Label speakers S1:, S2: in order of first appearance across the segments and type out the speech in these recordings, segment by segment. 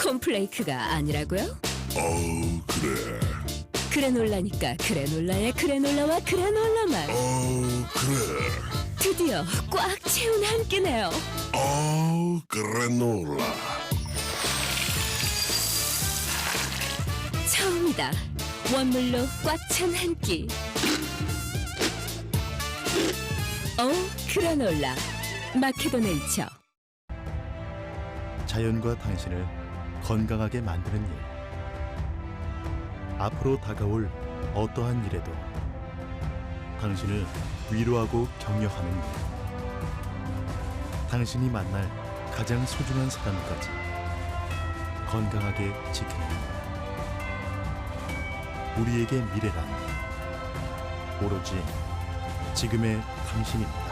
S1: 콘플레이크가 아니라고요?
S2: 그래.
S1: 그래놀라니까 그래놀라의 그래놀라와 그래놀라만
S2: 그래.
S1: 드디어 꽉 채운 한 끼네요.
S2: 그래놀라.
S1: 처음이다. 원물로 꽉 찬 한 끼. 그래놀라 마케도네이처.
S3: 자연과 당신을 건강하게 만드는 일. 앞으로 다가올 어떠한 일에도 당신을 위로하고 격려하는 일. 당신이 만날 가장 소중한 사람까지 건강하게 지키는 일. 우리에게 미래란 오로지 지금의 당신입니다.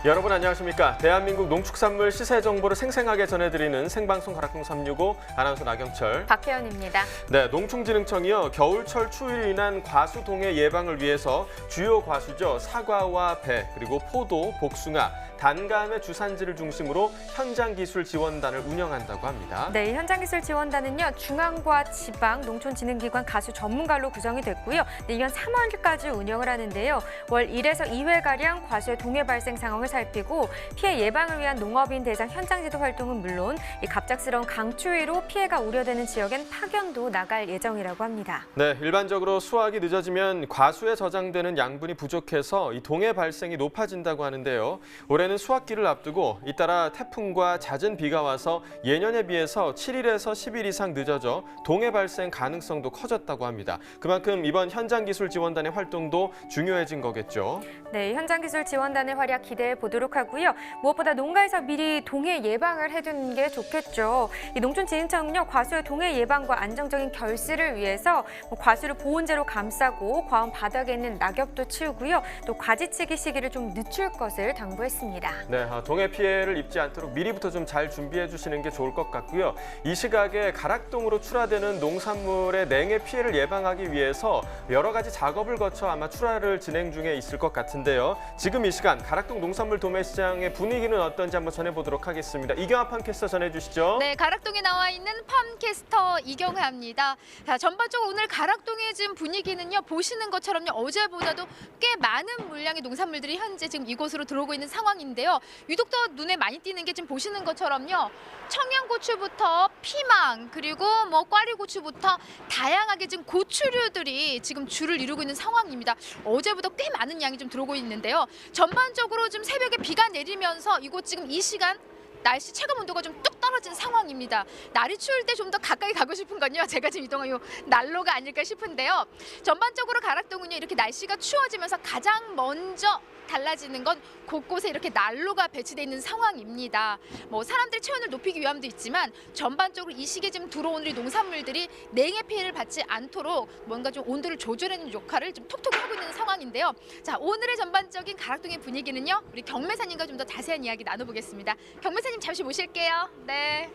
S4: 여러분 안녕하십니까? 대한민국 농축산물 시세 정보를 생생하게 전해드리는 생방송 가락동 365 아나운서 나경철,
S5: 박혜연입니다.
S4: 네, 농축진흥청이요 겨울철 추위로 인한 과수 동해 예방을 위해서 주요 과수죠 사과와 배 그리고 포도, 복숭아, 단감의 주산지를 중심으로 현장기술 지원단을 운영한다고 합니다.
S5: 네, 현장기술 지원단은요 중앙과 지방 농촌진흥기관 가수 전문가로 구성이 됐고요. 내년 3월까지 운영을 하는데요. 월 1에서 2회가량 과수의 동해 발생 상황을 살피고 피해 예방을 위한 농업인 대상 현장지도 활동은 물론 이 갑작스러운 강추위로 피해가 우려되는 지역엔 파견도 나갈 예정이라고 합니다.
S4: 네, 일반적으로 수확이 늦어지면 과수에 저장되는 양분이 부족해서 이 동해 발생이 높아진다고 하는데요. 올해는 수확기를 앞두고 잇따라 태풍과 잦은 비가 와서 예년에 비해서 7일에서 10일 이상 늦어져 동해 발생 가능성도 커졌다고 합니다. 그만큼 이번 현장기술 지원단의 활동도 중요해진 거겠죠.
S5: 네, 현장기술 지원단의 활약 기대해 보도록 하고요. 무엇보다 농가에서 미리 동해 예방을 해두는 게 좋겠죠. 이 농촌진흥청은요 과수의 동해 예방과 안정적인 결실을 위해서 과수를 보온재로 감싸고 과원 바닥에 있는 낙엽도 치우고요. 또 가지치기 시기를 좀 늦출 것을 당부했습니다.
S4: 네, 동해 피해를 입지 않도록 미리부터 좀 잘 준비해 주시는 게 좋을 것 같고요. 이 시각에 가락동으로 출하되는 농산물의 냉해 피해를 예방하기 위해서 여러 가지 작업을 거쳐 아마 출하를 진행 중에 있을 것 같은데요. 지금 이 시간 가락동 농산물 도매시장의 분위기는 어떤지 한번 전해보도록 하겠습니다. 이경아 팜캐스터 전해주시죠.
S6: 네, 가락동에 나와 있는 팜캐스터 이경아입니다. 자, 전반적으로 오늘 가락동의 지금 분위기는요, 보시는 것처럼요, 어제보다도 꽤 많은 물량의 농산물들이 현재 지금 이곳으로 들어오고 있는 상황인데요. 유독 더 눈에 많이 띄는 게 지금 보시는 것처럼요, 청양고추부터 피망 그리고 꽈리고추부터 다양하게 지금 고추류들이 지금 줄을 이루고 있는 상황입니다. 어제보다 꽤 많은 양이 좀 들어오고 있는데요. 전반적으로 좀 새벽에 비가 내리면서 이곳 지금 이 시간 날씨 체감 온도가 좀 뚝 떨어진 상황입니다. 날이 추울 때 좀 더 가까이 가고 싶은 건요. 제가 지금 이동한 요 난로가 아닐까 싶은데요. 전반적으로 가락동은요. 이렇게 날씨가 추워지면서 가장 먼저 달라지는 건 곳곳에 이렇게 난로가 배치되어 있는 상황입니다. 사람들의 체온을 높이기 위함도 있지만 전반적으로 이 시기에 지금 들어온 우리 농산물들이 냉해 피해를 받지 않도록 뭔가 좀 온도를 조절하는 역할을 좀 톡톡 하고 있는 상황인데요. 자, 오늘의 전반적인 가락동의 분위기는요. 우리 경매사님과 좀 더 자세한 이야기 나눠보겠습니다. 경매사님 잠시 모실게요. 네.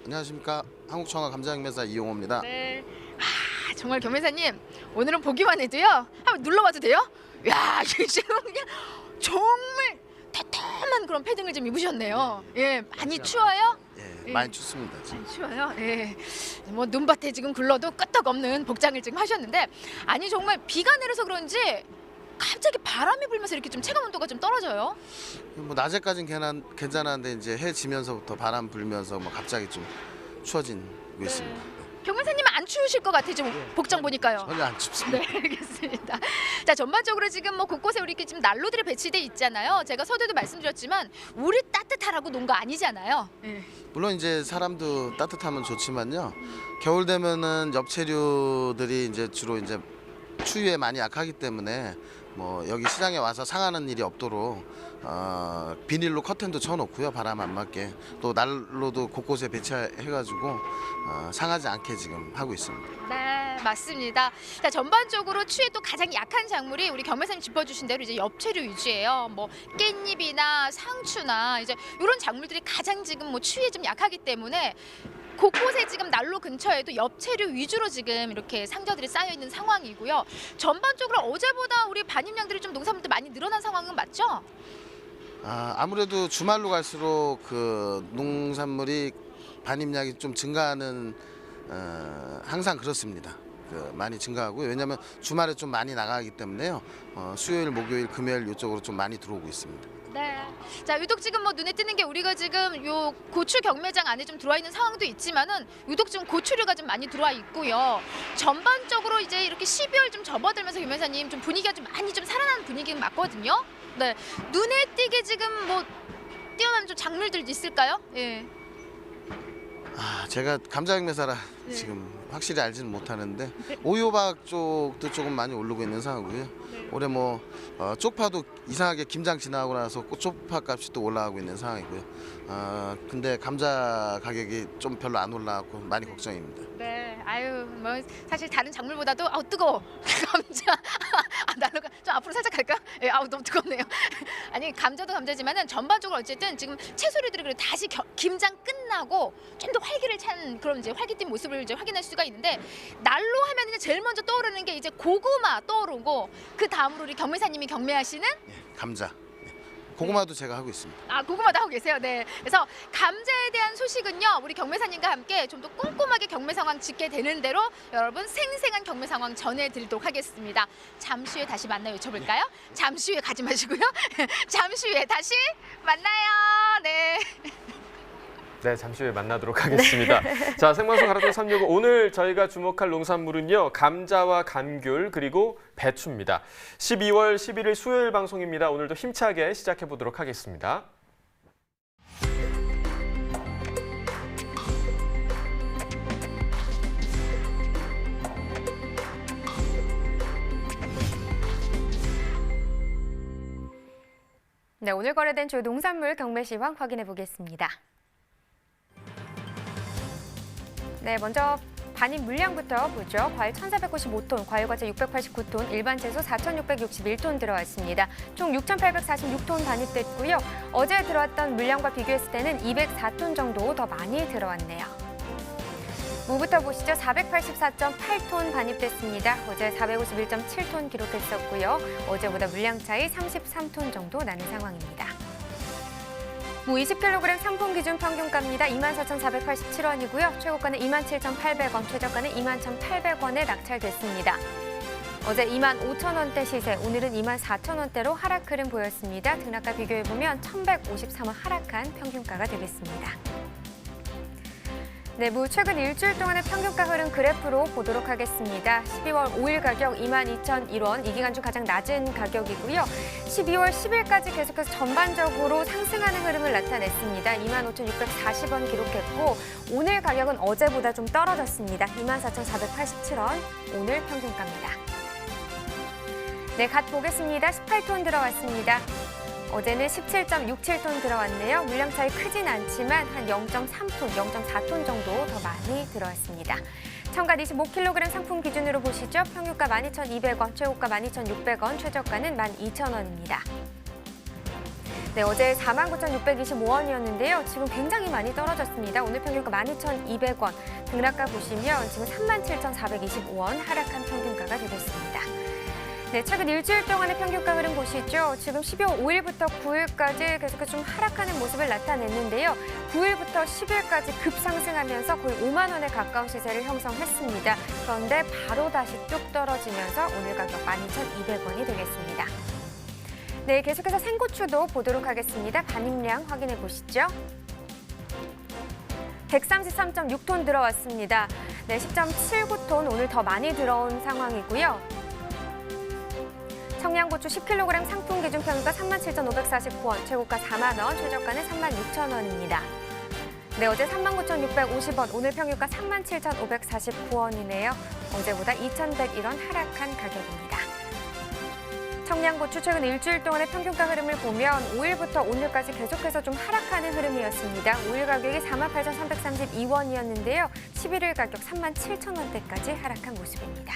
S7: 안녕하십니까. 한국청화 감자경매사 이용호입니다.
S6: 네. 정말 경매사님 오늘은 보기만 해도요. 한번 눌러봐도 돼요? 야, 지금 그냥 정말 따뜻한 그런 패딩을 좀 입으셨네요. 예, 많이 추워요?
S7: 예, 많이 춥습니다. 지금.
S6: 추워요? 예. 눈밭에 지금 굴러도 끄떡없는 복장을 지금 하셨는데, 아니 정말 비가 내려서 그런지 갑자기 바람이 불면서 이렇게 좀 체감 온도가 좀 떨어져요.
S7: 낮에까지는 괜찮았는데 이제 해 지면서부터 바람 불면서 갑자기 좀 추워지고 있습니다.
S6: 경매사님은 안 추우실 것 같아요. 지금 복장 보니까요.
S7: 전혀 안 춥습니다.
S6: 네, 알겠습니다. 자, 전반적으로 지금 곳곳에 우리 지금 난로들이 배치돼 있잖아요. 제가 서두에도 말씀드렸지만 우리 따뜻하라고 논 거 아니잖아요. 네.
S7: 물론 이제 사람도 따뜻하면 좋지만요. 겨울 되면은 엽채류들이 이제 주로 이제 추위에 많이 약하기 때문에 여기 시장에 와서 상하는 일이 없도록 비닐로 커튼도 쳐놓고요. 바람 안 맞게. 또 난로도 곳곳에 배치해가지고 상하지 않게 지금 하고 있습니다.
S6: 네, 맞습니다. 자, 전반적으로 추위에 또 가장 약한 작물이 우리 경매사님 짚어주신 대로 이제 엽채류 위주예요. 깻잎이나 상추나 이제 이런 작물들이 가장 지금 추위에 좀 약하기 때문에 곳곳에 지금 난로 근처에도 엽채류 위주로 지금 이렇게 상자들이 쌓여 있는 상황이고요. 전반적으로 어제보다 우리 반입량들이 좀 농산물들 많이 늘어난 상황은 맞죠?
S7: 아무래도 주말로 갈수록 그 농산물이 반입량이 좀 증가하는 항상 그렇습니다. 많이 증가하고요. 왜냐하면 주말에 좀 많이 나가기 때문에요. 수요일, 목요일, 금요일 이쪽으로 좀 많이 들어오고 있습니다.
S6: 네. 자, 유독 지금 뭐 눈에 띄는 게 우리가 지금 요 고추 경매장 안에 좀 들어와 있는 상황도 있지만은 유독 지금 고추류가 좀 많이 들어와 있고요. 전반적으로 이제 이렇게 12월 좀 접어들면서 김 회사님 좀 분위기가 좀 많이 좀 살아나는 분위기는 맞거든요. 네. 눈에 띄게 지금 뭐 뛰어난 좀 작물들 있을까요? 예.
S7: 제가 감자 경매사라
S6: 네.
S7: 지금 확실히 알지는 못하는데 오이호박 쪽도 조금 많이 오르고 있는 상황이고요.
S6: 네.
S7: 올해 뭐 쪽파도 이상하게 김장 지나고 나서 쪽파 값이 또 올라가고 있는 상황이고요. 근데 감자 가격이 좀 별로 안 올라가고 많이 걱정입니다.
S6: 네, 아유, 뭐 사실 다른 작물보다도 뜨거워. 감자. 나는 좀 앞으로 살짝 갈까? 예, 너무 뜨겁네요. 아니 감자도 감자지만은 전반적으로 어쨌든 지금 채소류들이 그래 다시 김장 끝나고 좀 더 활기를 찬 그런 이제 활기띤 모습을 이제 확인할 수가 있는데 날로 하면 이제 제일 먼저 떠오르는 게 이제 고구마 떠오르고 그 다음으로 우리 경매사님이 경매하시는
S7: 감자. 고구마도 제가 하고 있습니다.
S6: 고구마도 하고 계세요. 네. 그래서 감자에 대한 소식은요. 우리 경매사님과 함께 좀 더 꼼꼼하게 경매 상황 짚게 되는 대로 여러분 생생한 경매 상황 전해드리도록 하겠습니다. 잠시 후에 다시 만나 외쳐볼까요? 잠시 후에 가지 마시고요. 잠시 후에 다시 만나요. 네.
S4: 네, 잠시 후에 만나도록 하겠습니다. 자, 생방송 가락동 365 오늘 저희가 주목할 농산물은요. 감자와 감귤 그리고 배추입니다. 12월 11일 수요일 방송입니다. 오늘도 힘차게 시작해 보도록 하겠습니다.
S5: 네, 오늘 거래된 주요 농산물 경매 시황 확인해 보겠습니다. 네, 먼저 반입 물량부터 보죠. 과일 1,495톤, 과일과자 689톤, 일반 채소 4,661톤 들어왔습니다. 총 6,846톤 반입됐고요. 어제 들어왔던 물량과 비교했을 때는 204톤 정도 더 많이 들어왔네요. 무부터 보시죠. 484.8톤 반입됐습니다. 어제 451.7톤 기록했었고요. 어제보다 물량 차이 33톤 정도 나는 상황입니다. 무 20kg 상품 기준 평균가입니다. 24,487원이고요. 최고가는 27,800원, 최저가는 21,800원에 낙찰됐습니다. 어제 25,000원대 시세, 오늘은 24,000원대로 하락 흐름 보였습니다. 등락과 비교해보면 1,153원 하락한 평균가가 되겠습니다. 네, 무 최근 일주일 동안의 평균가 흐름 그래프로 보도록 하겠습니다. 12월 5일 가격 22,001원, 이 기간 중 가장 낮은 가격이고요. 12월 10일까지 계속해서 전반적으로 상승하는 흐름을 나타냈습니다. 25,640원 기록했고 오늘 가격은 어제보다 좀 떨어졌습니다. 24,487원, 오늘 평균가입니다. 네, 갓 보겠습니다. 18톤 들어왔습니다. 어제는 17.67톤 들어왔네요. 물량 차이 크진 않지만 한 0.3톤, 0.4톤 정도 더 많이 들어왔습니다. 청갓 25kg 상품 기준으로 보시죠. 평균가 12,200원, 최고가 12,600원, 최저가는 12,000원입니다. 네, 어제 49,625원이었는데요. 지금 굉장히 많이 떨어졌습니다. 오늘 평균가 12,200원, 등락가 보시면 지금 37,425원 하락한 평균가가 되겠습니다. 네, 최근 일주일 동안의 평균가 흐름 보시죠. 지금 12월 5일부터 9일까지 계속해서 좀 하락하는 모습을 나타냈는데요. 9일부터 10일까지 급상승하면서 거의 5만 원에 가까운 시세를 형성했습니다. 그런데 바로 다시 뚝 떨어지면서 오늘 가격 12,200원이 되겠습니다. 네, 계속해서 생고추도 보도록 하겠습니다. 반입량 확인해 보시죠. 133.6톤 들어왔습니다. 네, 10.79톤 오늘 더 많이 들어온 상황이고요. 청양고추 10kg 상품 기준 평균가 37,549원, 최고가 4만 원, 최저가는 36,000원입니다. 네, 어제 39,650원, 오늘 평균가 37,549원이네요. 어제보다 2,101원 하락한 가격입니다. 청양고추 최근 일주일 동안의 평균가 흐름을 보면 5일부터 오늘까지 계속해서 좀 하락하는 흐름이었습니다. 5일 가격이 48,332원이었는데요. 11일 가격 37,000원대까지 하락한 모습입니다.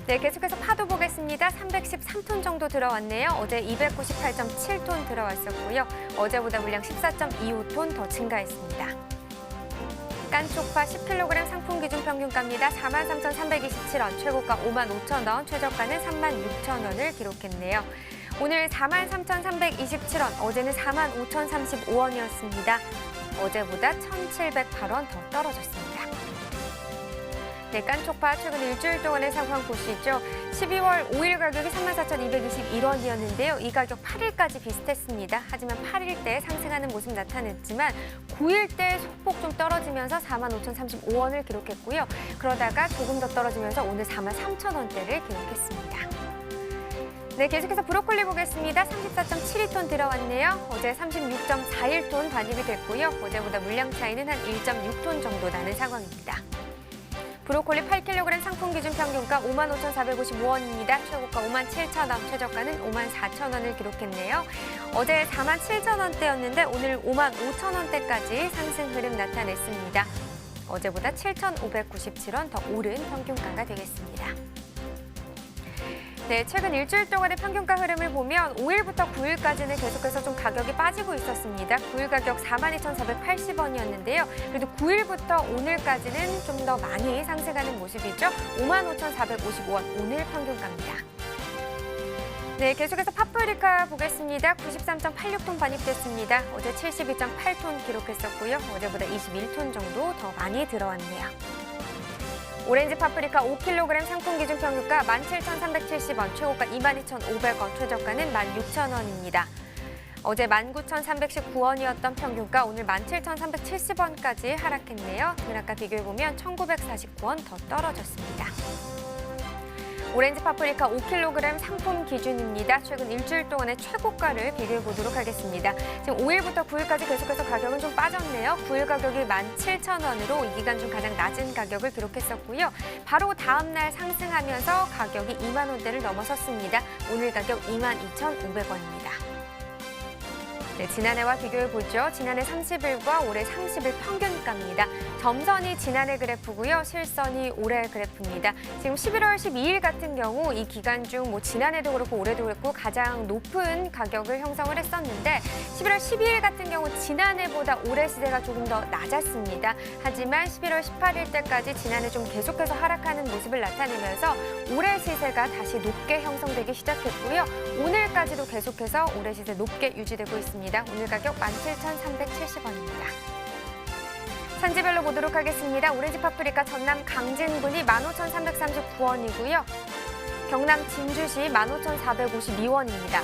S5: 네, 계속해서 파도 보겠습니다. 313톤 정도 들어왔네요. 어제 298.7톤 들어왔었고요. 어제보다 물량 14.25톤 더 증가했습니다. 깐쪽파 10kg 상품 기준 평균가입니다. 43,327원, 최고가 55,000원, 최저가는 36,000원을 기록했네요. 오늘 43,327원, 어제는 45,035원이었습니다. 어제보다 1,708원 더 떨어졌습니다. 네, 깐쪽파 최근 일주일 동안의 상황 보시죠. 12월 5일 가격이 34,221원이었는데요. 이 가격 8일까지 비슷했습니다. 하지만 8일 때 상승하는 모습 나타냈지만 9일 때 소폭 좀 떨어지면서 45,035원을 기록했고요. 그러다가 조금 더 떨어지면서 오늘 43,000원대를 기록했습니다. 네, 계속해서 브로콜리 보겠습니다. 34.72톤 들어왔네요. 어제 36.41톤 반입이 됐고요. 어제보다 물량 차이는 한 1.6톤 정도 나는 상황입니다. 브로콜리 8kg 상품 기준 평균가 55,455원입니다. 최고가 57,000원, 최저가는 54,000원을 기록했네요. 어제 47,000원대였는데 오늘 55,000원대까지 상승 흐름 나타냈습니다. 어제보다 7,597원 더 오른 평균가가 되겠습니다. 네, 최근 일주일 동안의 평균가 흐름을 보면 5일부터 9일까지는 계속해서 좀 가격이 빠지고 있었습니다. 9일 가격 42,480원이었는데요. 그래도 9일부터 오늘까지는 좀 더 많이 상승하는 모습이죠. 55,455원, 오늘 평균가입니다. 네, 계속해서 파프리카 보겠습니다. 93.86톤 반입됐습니다. 어제 72.8톤 기록했었고요. 어제보다 21톤 정도 더 많이 들어왔네요. 오렌지 파프리카 5kg 상품 기준 평균가 17,370원, 최고가 22,500원, 최저가는 16,000원입니다. 어제 19,319원이었던 평균가 오늘 17,370원까지 하락했네요. 등락과 비교해보면 1,949원 더 떨어졌습니다. 오렌지 파프리카 5kg 상품 기준입니다. 최근 일주일 동안의 최고가를 비교해 보도록 하겠습니다. 지금 5일부터 9일까지 계속해서 가격은 좀 빠졌네요. 9일 가격이 17,000원으로 이 기간 중 가장 낮은 가격을 기록했었고요. 바로 다음 날 상승하면서 가격이 2만 원대를 넘어섰습니다. 오늘 가격 22,500원입니다. 네, 지난해와 비교해보죠. 지난해 30일과 올해 30일 평균가입니다. 점선이 지난해 그래프고요. 실선이 올해 그래프입니다. 지금 11월 12일 같은 경우 이 기간 중 지난해도 그렇고 올해도 그렇고 가장 높은 가격을 형성을 했었는데 11월 12일 같은 경우 지난해보다 올해 시세가 조금 더 낮았습니다. 하지만 11월 18일 때까지 지난해 좀 계속해서 하락하는 모습을 나타내면서 올해 시세가 다시 높게 형성되기 시작했고요. 오늘까지도 계속해서 올해 시세 높게 유지되고 있습니다. 오늘 가격 17,370원입니다. 산지별로 보도록 하겠습니다. 오렌지 파프리카 전남 강진군이 15,339원이고요. 경남 진주시 15,452원입니다.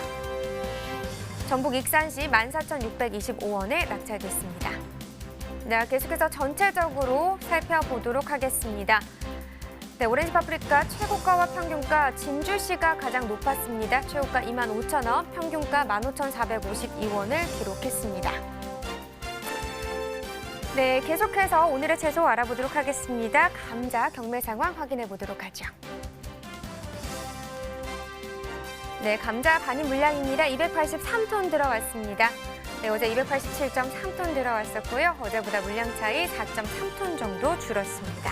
S5: 전북 익산시 14,625원에 낙찰됐습니다. 네, 계속해서 전체적으로 살펴보도록 하겠습니다. 네, 오렌지 파프리카 최고가와 평균가 진주시가 가장 높았습니다. 최고가 25,000원, 평균가 15,452원을 기록했습니다. 네, 계속해서 오늘의 채소 알아보도록 하겠습니다. 감자 경매 상황 확인해 보도록 하죠. 네, 감자 반입 물량입니다. 283톤 들어왔습니다. 네, 어제 287.3톤 들어왔었고요. 어제보다 물량 차이 4.3톤 정도 줄었습니다.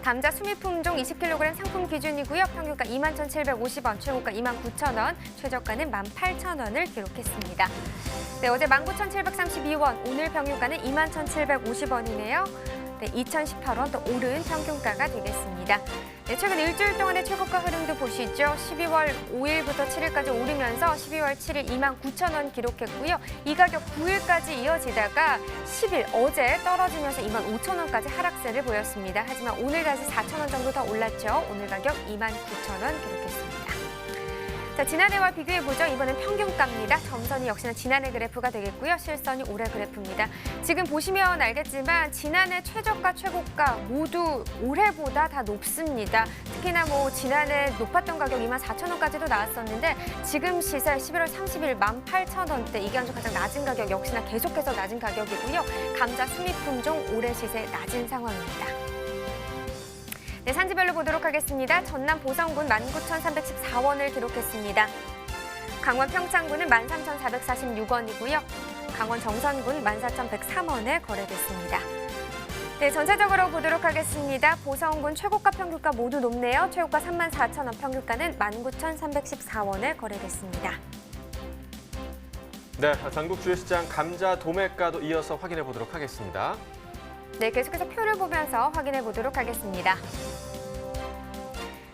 S5: 감자 수미품종 20kg 상품 기준이고요. 평균가 21,750원, 최고가 29,000원, 최저가는 18,000원을 기록했습니다. 네, 어제 19,732원, 오늘 평균가는 21,750원이네요. 네, 2,018원 더 오른 평균가가 되겠습니다. 네, 최근 일주일 동안의 최고가 흐름도 보시죠. 12월 5일부터 7일까지 오르면서 12월 7일 29,000원 기록했고요. 이 가격 9일까지 이어지다가 10일 어제 떨어지면서 25,000원까지 하락세를 보였습니다. 하지만 오늘 다시 4,000원 정도 더 올랐죠. 오늘 가격 29,000원 기록했습니다. 자, 지난해와 비교해보죠. 이번엔 평균가입니다. 점선이 역시나 지난해 그래프가 되겠고요. 실선이 올해 그래프입니다. 지금 보시면 알겠지만 지난해 최저가, 최고가 모두 올해보다 다 높습니다. 특히나 지난해 높았던 가격 24,000원까지도 나왔었는데 지금 시세 11월 30일 18,000원대 이 기간 중 가장 낮은 가격 역시나 계속해서 낮은 가격이고요. 감자 수미품종 올해 시세 낮은 상황입니다. 네, 산지별로 보도록 하겠습니다. 전남 보성군 19,314원을 기록했습니다. 강원 평창군은 13,446원이고요. 강원 정선군 14,103원에 거래됐습니다. 네, 전체적으로 보도록 하겠습니다. 보성군 최고가 평균가 모두 높네요. 최고가 34,000원, 평균가는 19,314원에 거래됐습니다.
S4: 네, 전국 주요 시장 감자 도매가도 이어서 확인해 보도록 하겠습니다. 네,
S5: 계속해서 표를 보면서 확인해 보도록 하겠습니다.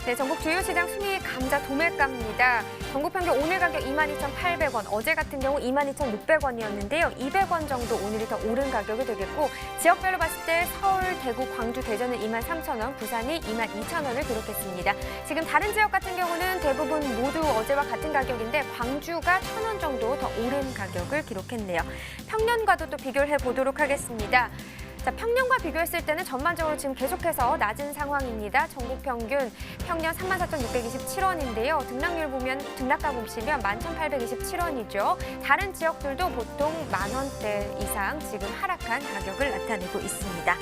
S5: 네, 전국 주요 시장 순위 감자 도매가입니다. 전국 평균 오늘 가격 22,800원, 어제 같은 경우 22,600원이었는데요. 200원 정도 오늘이 더 오른 가격이 되겠고 지역별로 봤을 때 서울, 대구, 광주, 대전은 23,000원, 부산이 22,000원을 기록했습니다. 지금 다른 지역 같은 경우는 대부분 모두 어제와 같은 가격인데 광주가 1,000원 정도 더 오른 가격을 기록했네요. 평년과도 또 비교를 해보도록 하겠습니다. 자, 평년과 비교했을 때는 전반적으로 지금 계속해서 낮은 상황입니다. 전국 평균 평년 34,627원인데요. 등락률 보면 등락가 보시면 11,827원이죠. 다른 지역들도 보통 10,000원대 이상 지금 하락한 가격을 나타내고 있습니다.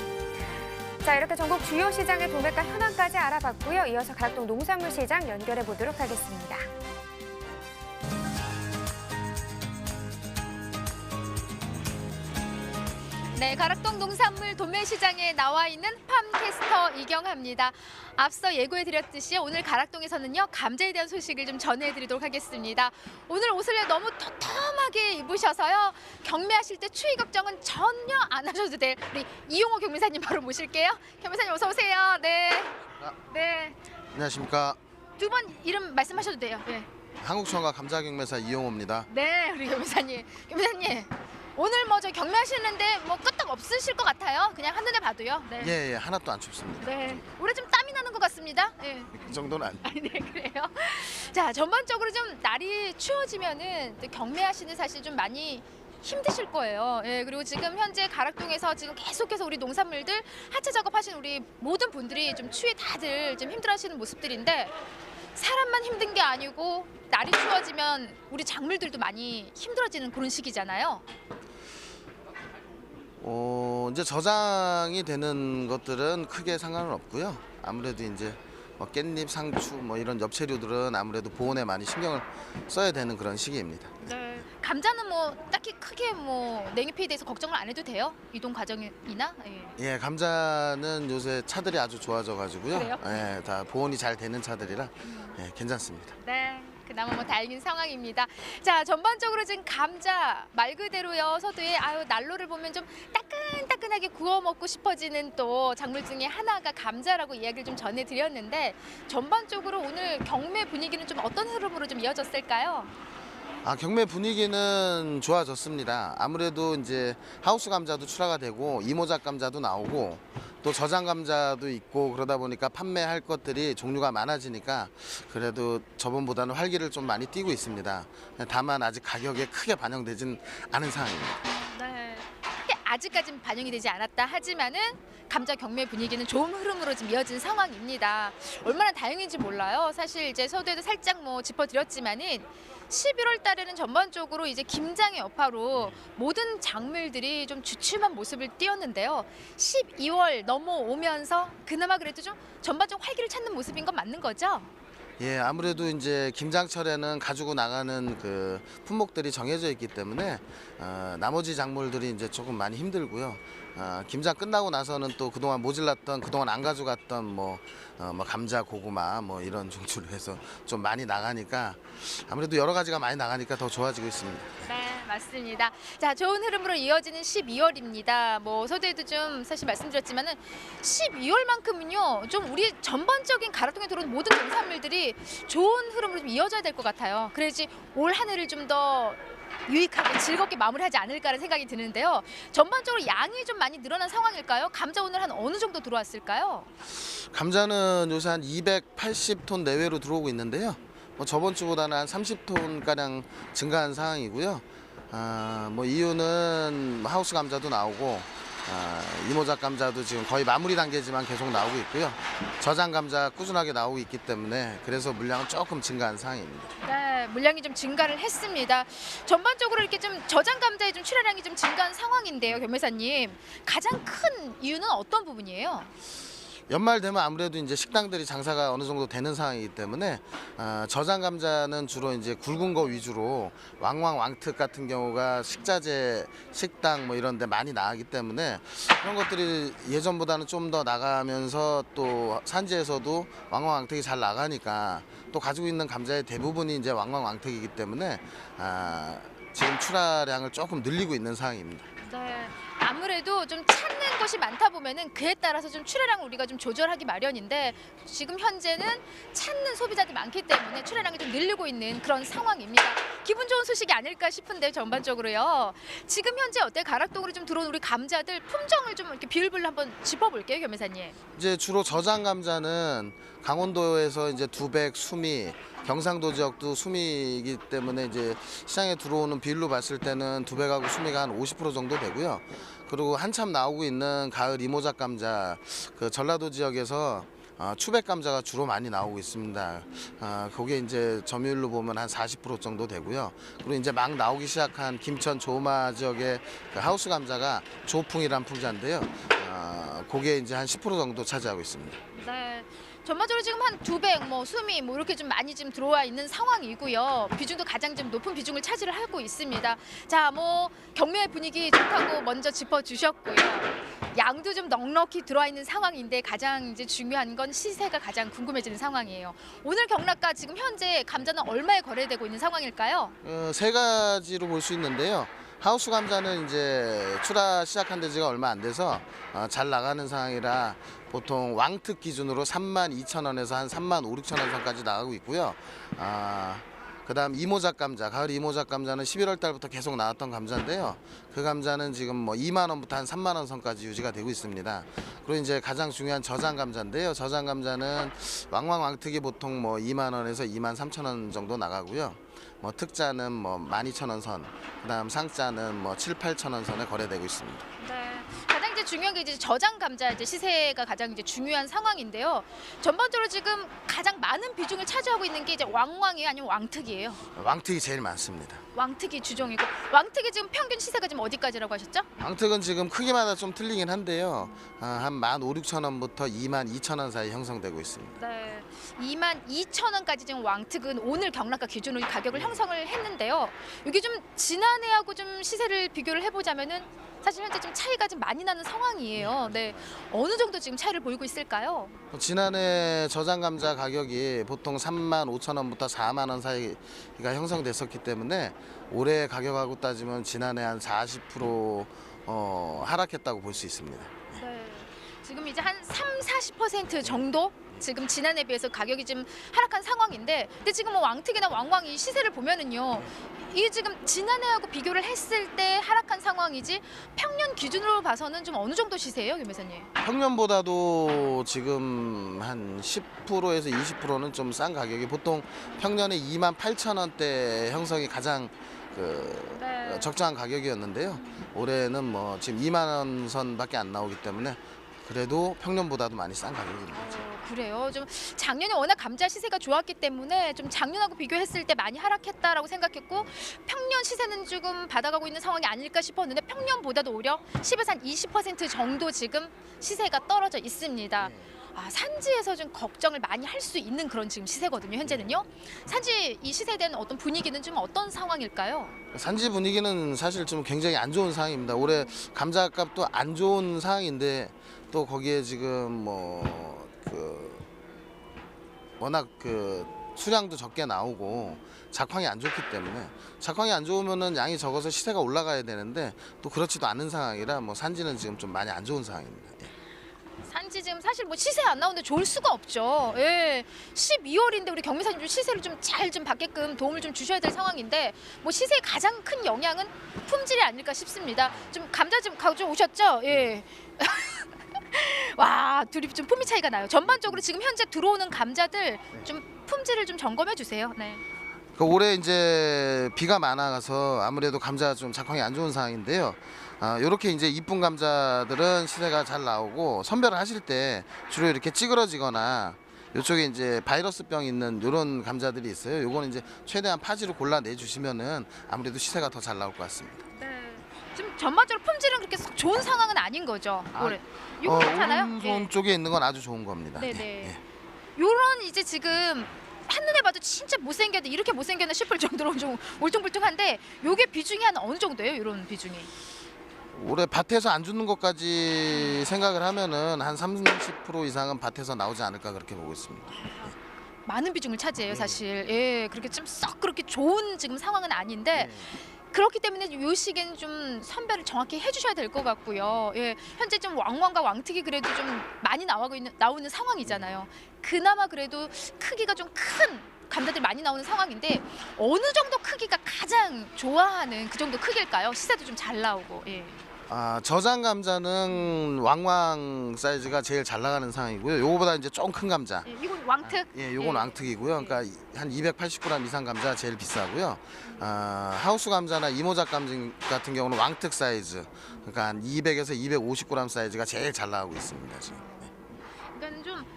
S5: 자, 이렇게 전국 주요 시장의 도매가 현황까지 알아봤고요. 이어서 가락동 농산물 시장 연결해 보도록 하겠습니다.
S6: 네, 가락동 농산물 도매시장에 나와 있는 팜캐스터 이경합니다. 앞서 예고해드렸듯이 오늘 가락동에서는요, 감자에 대한 소식을 좀 전해드리도록 하겠습니다. 오늘 옷을 너무 토톰하게 입으셔서요, 경매하실 때 추위 걱정은 전혀 안 하셔도 될 우리 이용호 경매사님 바로 모실게요. 경매사님 어서 오세요. 네. 네.
S7: 안녕하십니까.
S6: 두 번 이름 말씀하셔도 돼요. 네.
S7: 한국청과 감자경매사 이용호입니다.
S6: 네, 우리 경매사님. 경매사님. 오늘 뭐 저 경매하시는데 뭐 끄떡 없으실 것 같아요. 그냥 한눈에 봐도요. 네.
S7: 예, 하나도 안 춥습니다.
S6: 네. 올해 좀 땀이 나는 것 같습니다. 네.
S7: 그 정도는 아니에요.
S6: 아니, 네, 그래요. 자, 전반적으로 좀 날이 추워지면은 또 경매하시는 사실 좀 많이 힘드실 거예요. 예, 그리고 지금 현재 가락동에서 지금 계속해서 우리 농산물들 하체 작업하신 우리 모든 분들이 좀 추위 다들 좀 힘들어하시는 모습들인데 사람만 힘든 게 아니고 날이 추워지면 우리 작물들도 많이 힘들어지는 그런 시기잖아요.
S7: 이제 저장이 되는 것들은 크게 상관은 없고요. 아무래도 이제 뭐 깻잎, 상추 뭐 이런 엽채류들은 아무래도 보온에 많이 신경을 써야 되는 그런 시기입니다.
S6: 네. 감자는 뭐 딱히 크게 뭐 냉이피에 대해서 걱정을 안 해도 돼요? 이동 과정이나? 예.
S7: 예, 감자는 요새 차들이 아주 좋아져 가지고요.
S6: 그래요?
S7: 예, 다 보온이 잘 되는 차들이라 예, 괜찮습니다.
S6: 네. 그나마 뭐 다행인 상황입니다. 자, 전반적으로 지금 감자 말 그대로요. 서두에 난로를 보면 좀 따끈따끈하게 구워 먹고 싶어지는 또 작물 중에 하나가 감자라고 이야기를 좀 전해드렸는데 전반적으로 오늘 경매 분위기는 좀 어떤 흐름으로 좀 이어졌을까요?
S7: 경매 분위기는 좋아졌습니다. 아무래도 이제 하우스 감자도 출하가 되고 이모작 감자도 나오고 또 저장 감자도 있고 그러다 보니까 판매할 것들이 종류가 많아지니까 그래도 저번보다는 활기를 좀 많이 띠고 있습니다. 다만 아직 가격에 크게 반영되진 않은 상황입니다.
S6: 네. 아직까지는 반영이 되지 않았다 하지만은 감자 경매 분위기는 좋은 흐름으로 지금 이어진 상황입니다. 얼마나 다행인지 몰라요. 사실 이제 서두에도 살짝 뭐 짚어드렸지만은 11월 달에는 전반적으로 이제 김장의 여파로 모든 작물들이 좀 주춤한 모습을 띄었는데요. 12월 넘어오면서 그나마 그래도 좀 전반적으로 활기를 찾는 모습인 건 맞는 거죠?
S7: 예, 아무래도 이제 김장철에는 가지고 나가는 그 품목들이 정해져 있기 때문에 나머지 작물들이 이제 조금 많이 힘들고요. 김장 끝나고 나서는 또 그동안 모질랐던, 그동안 안 가져갔던 뭐 감자, 고구마 뭐 이런 종류로 해서 좀 많이 나가니까 아무래도 여러 가지가 많이 나가니까 더 좋아지고 있습니다.
S6: 네, 맞습니다. 자, 좋은 흐름으로 이어지는 12월입니다. 뭐 서두에도 좀 사실 말씀드렸지만은 12월만큼은요, 좀 우리 전반적인 가락동에 들어온 모든 농산물들이 좋은 흐름으로 좀 이어져야 될 것 같아요. 그래야지 올 한 해를 좀 더 유익하게 즐겁게 마무리하지 않을까라는 생각이 드는데요. 전반적으로 양이 좀 많이 늘어난 상황일까요? 감자 오늘 한 어느 정도 들어왔을까요?
S7: 감자는 요새 한 280톤 내외로 들어오고 있는데요. 뭐 저번 주보다는 한 30톤 가량 증가한 상황이고요. 뭐 이유는 하우스 감자도 나오고 이모작 감자도 지금 거의 마무리 단계지만 계속 나오고 있고요. 저장 감자 꾸준하게 나오고 있기 때문에 그래서 물량은 조금 증가한 상황입니다.
S6: 네, 물량이 좀 증가를 했습니다. 전반적으로 이렇게 좀 저장 감자의 좀 출하량이 좀 증가한 상황인데요, 경매사님. 가장 큰 이유는 어떤 부분이에요?
S7: 연말 되면 아무래도 이제 식당들이 장사가 어느 정도 되는 상황이기 때문에 저장 감자는 주로 이제 굵은 거 위주로 왕왕 왕특 같은 경우가 식자재 식당 뭐 이런 데 많이 나가기 때문에 그런 것들이 예전보다는 좀 더 나가면서 또 산지에서도 왕왕 왕특이 잘 나가니까 또 가지고 있는 감자의 대부분이 이제 왕왕 왕특이기 때문에 지금 출하량을 조금 늘리고 있는 상황입니다.
S6: 네, 아무래도 좀 찾는 모이는 곳이 많다 보면은 그에 따라서 좀 출하량을 우리가 좀 조절하기 마련인데 지금 현재는 찾는 소비자들이 많기 때문에 출하량이 좀 늘리고 있는 그런 상황입니다. 기분 좋은 소식이 아닐까 싶은데 전반적으로요. 지금 현재 어때 가락동으로 좀 들어온 우리 감자들 품종을 좀 이렇게 비율별로 한번 짚어볼게요, 겸회사님.
S7: 이제 주로 저장 감자는 강원도에서 이제 두백, 수미, 경상도 지역도 수미이기 때문에 이제 시장에 들어오는 비율로 봤을 때는 두백하고 수미가 한 50% 정도 되고요. 그리고 한참 나오고 있는 가을 이모작 감자, 그 전라도 지역에서 추백 감자가 주로 많이 나오고 있습니다. 그게 이제 점유율로 보면 한 40% 정도 되고요. 그리고 이제 막 나오기 시작한 김천 조마 지역의 그 하우스 감자가 조풍이란 품자인데요. 그게 이제 한 10% 정도 차지하고 있습니다.
S6: 네. 전반적으로 지금 한 두백, 수미 이렇게 좀 많이 좀 들어와 있는 상황이고요. 비중도 가장 좀 높은 비중을 차지를 하고 있습니다. 자, 경매 분위기 좋다고 먼저 짚어주셨고요. 양도 좀 넉넉히 들어와 있는 상황인데 가장 이제 중요한 건 시세가 가장 궁금해지는 상황이에요. 오늘 경락가 지금 현재 감자는 얼마에 거래되고 있는 상황일까요?
S7: 세 가지로 볼 수 있는데요. 하우스 감자는 이제 출하 시작한 지가 얼마 안 돼서 잘 나가는 상황이라 보통 왕특 기준으로 32,000원에서 한 35,000원 선까지 나가고 있고요. 그다음 이모작 감자, 가을 이모작 감자는 11월 달부터 계속 나왔던 감자인데요. 그 감자는 지금 2만 원부터 한 3만 원 선까지 유지가 되고 있습니다. 그리고 이제 가장 중요한 저장 감자인데요. 저장 감자는 왕특이 보통 2만 원에서 2만 3천 원 정도 나가고요. 특자는 12,000원 선, 그다음 상자는 7, 8천 원 선에 거래되고 있습니다.
S6: 네. 가장 이제 중요한 게 이제 저장 감자 이제 시세가 가장 이제 중요한 상황인데요. 전반적으로 지금 가장 많은 비중을 차지하고 있는 게 이제 왕이에요, 아니면 왕특이에요?
S7: 왕특이 제일 많습니다.
S6: 왕특이 주종이고 왕특이 지금 평균 시세가 지금 어디까지라고 하셨죠?
S7: 왕특은 지금 크기마다 좀 틀리긴 한데요. 한 15,000원부터 22,000원 사이 형성되고 있습니다.
S6: 네. 22,000원까지 지금 왕특은 오늘 경락가 기준으로 가격을 형성을 했는데요. 이게 좀 지난해하고 좀 시세를 비교를 해보자면은 사실 현재 좀 차이가 좀 많이 나는 상황이에요. 네. 어느 정도 지금 차이를 보이고 있을까요?
S7: 지난해 저장 감자 가격이 보통 35,000원부터 4만 원 사이가 형성됐었기 때문에 올해 가격하고 따지면 지난해 한 40% 하락했다고 볼 수 있습니다.
S6: 네. 지금 이제 한 30-40% 정도 지금 지난해에 비해서 가격이 좀 하락한 상황인데, 근데 지금 왕특이나 왕이 시세를 보면은요, 이게 지금 지난해하고 비교를 했을 때 하락한 상황이지 평년 기준으로 봐서는 좀 어느 정도 시세예요, 김 회사님?
S7: 평년보다도 지금 한 10%에서 20%는 좀 싼 가격이, 보통 평년에 28,000원대 형성이 가장
S6: 네.
S7: 적정한 가격이었는데요. 올해는 지금 2만 원 선밖에 안 나오기 때문에 그래도 평년보다도 많이 싼 가격입니다.
S6: 그래요. 좀 작년에 워낙 감자 시세가 좋았기 때문에 좀 작년하고 비교했을 때 많이 하락했다라고 생각했고, 평년 시세는 조금 받아가고 있는 상황이 아닐까 싶었는데 평년보다도 오히려 10에서 한 20% 정도 지금 시세가 떨어져 있습니다. 산지에서 좀 걱정을 많이 할 수 있는 그런 지금 시세거든요, 현재는요. 산지 이 시세에 대한 어떤 분위기는 좀 어떤 상황일까요?
S7: 산지 분위기는 사실 좀 굉장히 안 좋은 상황입니다. 올해 감자값도 안 좋은 상황인데 또 거기에 지금 워낙 수량도 적게 나오고 작황이 안 좋기 때문에, 작황이 안 좋으면은 양이 적어서 시세가 올라가야 되는데 또 그렇지도 않은 상황이라 산지는 지금 좀 많이 안 좋은 상황입니다.
S6: 산지 지금 사실 시세 안 나오는데 좋을 수가 없죠. 예. 12월인데 우리 경매사님 좀 시세를 좀 잘 좀 받게끔 도움을 좀 주셔야 될 상황인데, 시세의 가장 큰 영향은 품질이 아닐까 싶습니다. 좀 감자 좀 가져오셨죠? 예. 와, 둘이 좀 품위 차이가 나요. 전반적으로 지금 현재 들어오는 감자들 좀 품질을 좀 점검해 주세요. 네.
S7: 올해 이제 비가 많아서 아무래도 감자 좀 작황이 안 좋은 상황인데요. 이렇게 이제 이쁜 감자들은 시세가 잘 나오고, 선별을 하실 때 주로 이렇게 찌그러지거나 이쪽에 이제 바이러스병 있는 이런 감자들이 있어요. 요거는 이제 최대한 파지로 골라내 주시면은 아무래도 시세가 더 잘 나올 것 같습니다.
S6: 네. 지금 전반적으로 품질은 그렇게 좋은 상황은 아닌 거죠. 올해. 이거 괜찮아요?
S7: 오른손 쪽에 있는 건 아주 좋은 겁니다.
S6: 네네.
S7: 예.
S6: 요런 이제 지금 한눈에 봐도 진짜 못생겼는데 이렇게 못생겼나 싶을 정도로 좀 울퉁불퉁한데, 요게 비중이 한 어느 정도예요? 이런 비중이?
S7: 올해 밭에서 안 주는 것까지 생각을 하면은 한 30% 이상은 밭에서 나오지 않을까 그렇게 보고 있습니다.
S6: 많은 비중을 차지해요, 사실. 예, 그렇게 좀 썩 그렇게 좋은 지금 상황은 아닌데, 그렇기 때문에 요 시기는 좀 선별을 정확히 해주셔야 될 것 같고요. 예, 현재 좀 왕왕과 왕특이 그래도 좀 많이 나오는 상황이잖아요. 그나마 그래도 크기가 좀 큰 감자들이 많이 나오는 상황인데 어느 정도 크기가 가장 좋아하는 그 정도 크기일까요? 시세도 좀 잘 나오고. 예.
S7: 저장 감자는 왕왕 사이즈가 제일 잘 나가는 상황이고요. 요거보다 이제 좀 큰 감자.
S6: 예, 이건 왕특.
S7: 예, 요건 왕특이고요. 그러니까 한 280g 이상 감자 제일 비싸고요. 하우스 감자나 이모작 감자 같은 경우는 왕특 사이즈. 그러니까 한 200에서 250g 사이즈가 제일 잘 나가고 있습니다, 지금.
S6: 그러니까 좀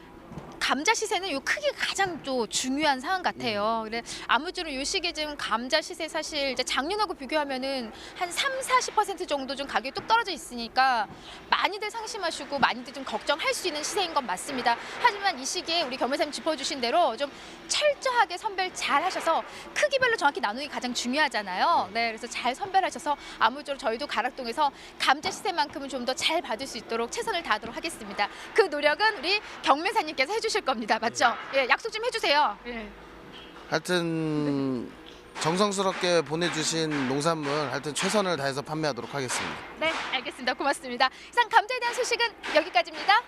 S6: 감자 시세는 요 크기가 가장 또 중요한 상황 같아요. 그래 아무쪼록 요 시기에 지금 감자 시세 사실 이제 작년하고 비교하면은 한 30-40% 정도 좀 가격이 뚝 떨어져 있으니까 많이들 상심하시고 많이들 좀 걱정할 수 있는 시세인 건 맞습니다. 하지만 이 시기에 우리 겸회사님 짚어주신 대로 좀 철저하게 선별 잘 하셔서 크기별로 정확히 나누기 가장 중요하잖아요. 네, 그래서 잘 선별하셔서 아무쪼록 저희도 가락동에서 감자 시세만큼은 좀 더 잘 받을 수 있도록 최선을 다하도록 하겠습니다. 그 노력은 우리 경매사님께서 해주실 겁니다. 맞죠? 예, 약속 좀 해주세요. 예.
S7: 하여튼 정성스럽게 보내주신 농산물 하여튼 최선을 다해서 판매하도록 하겠습니다.
S6: 네, 알겠습니다. 고맙습니다. 이상 감자에 대한 소식은 여기까지입니다.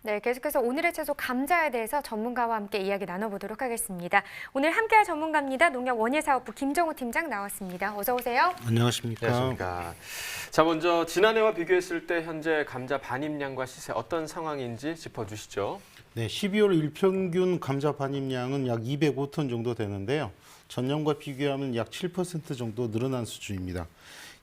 S5: 네, 계속해서 오늘의 채소 감자에 대해서 전문가와 함께 이야기 나눠보도록 하겠습니다. 오늘 함께할 전문가입니다. 농협 원예사업부 김정우 팀장 나왔습니다. 어서 오세요.
S8: 안녕하십니까.
S4: 안녕하십니까. 자, 먼저 지난해와 비교했을 때 현재 감자 반입량과 시세 어떤 상황인지 짚어주시죠.
S8: 네, 12월 일평균 감자 반입량은 약 205톤 정도 되는데요. 전년과 비교하면 약 7% 정도 늘어난 수준입니다.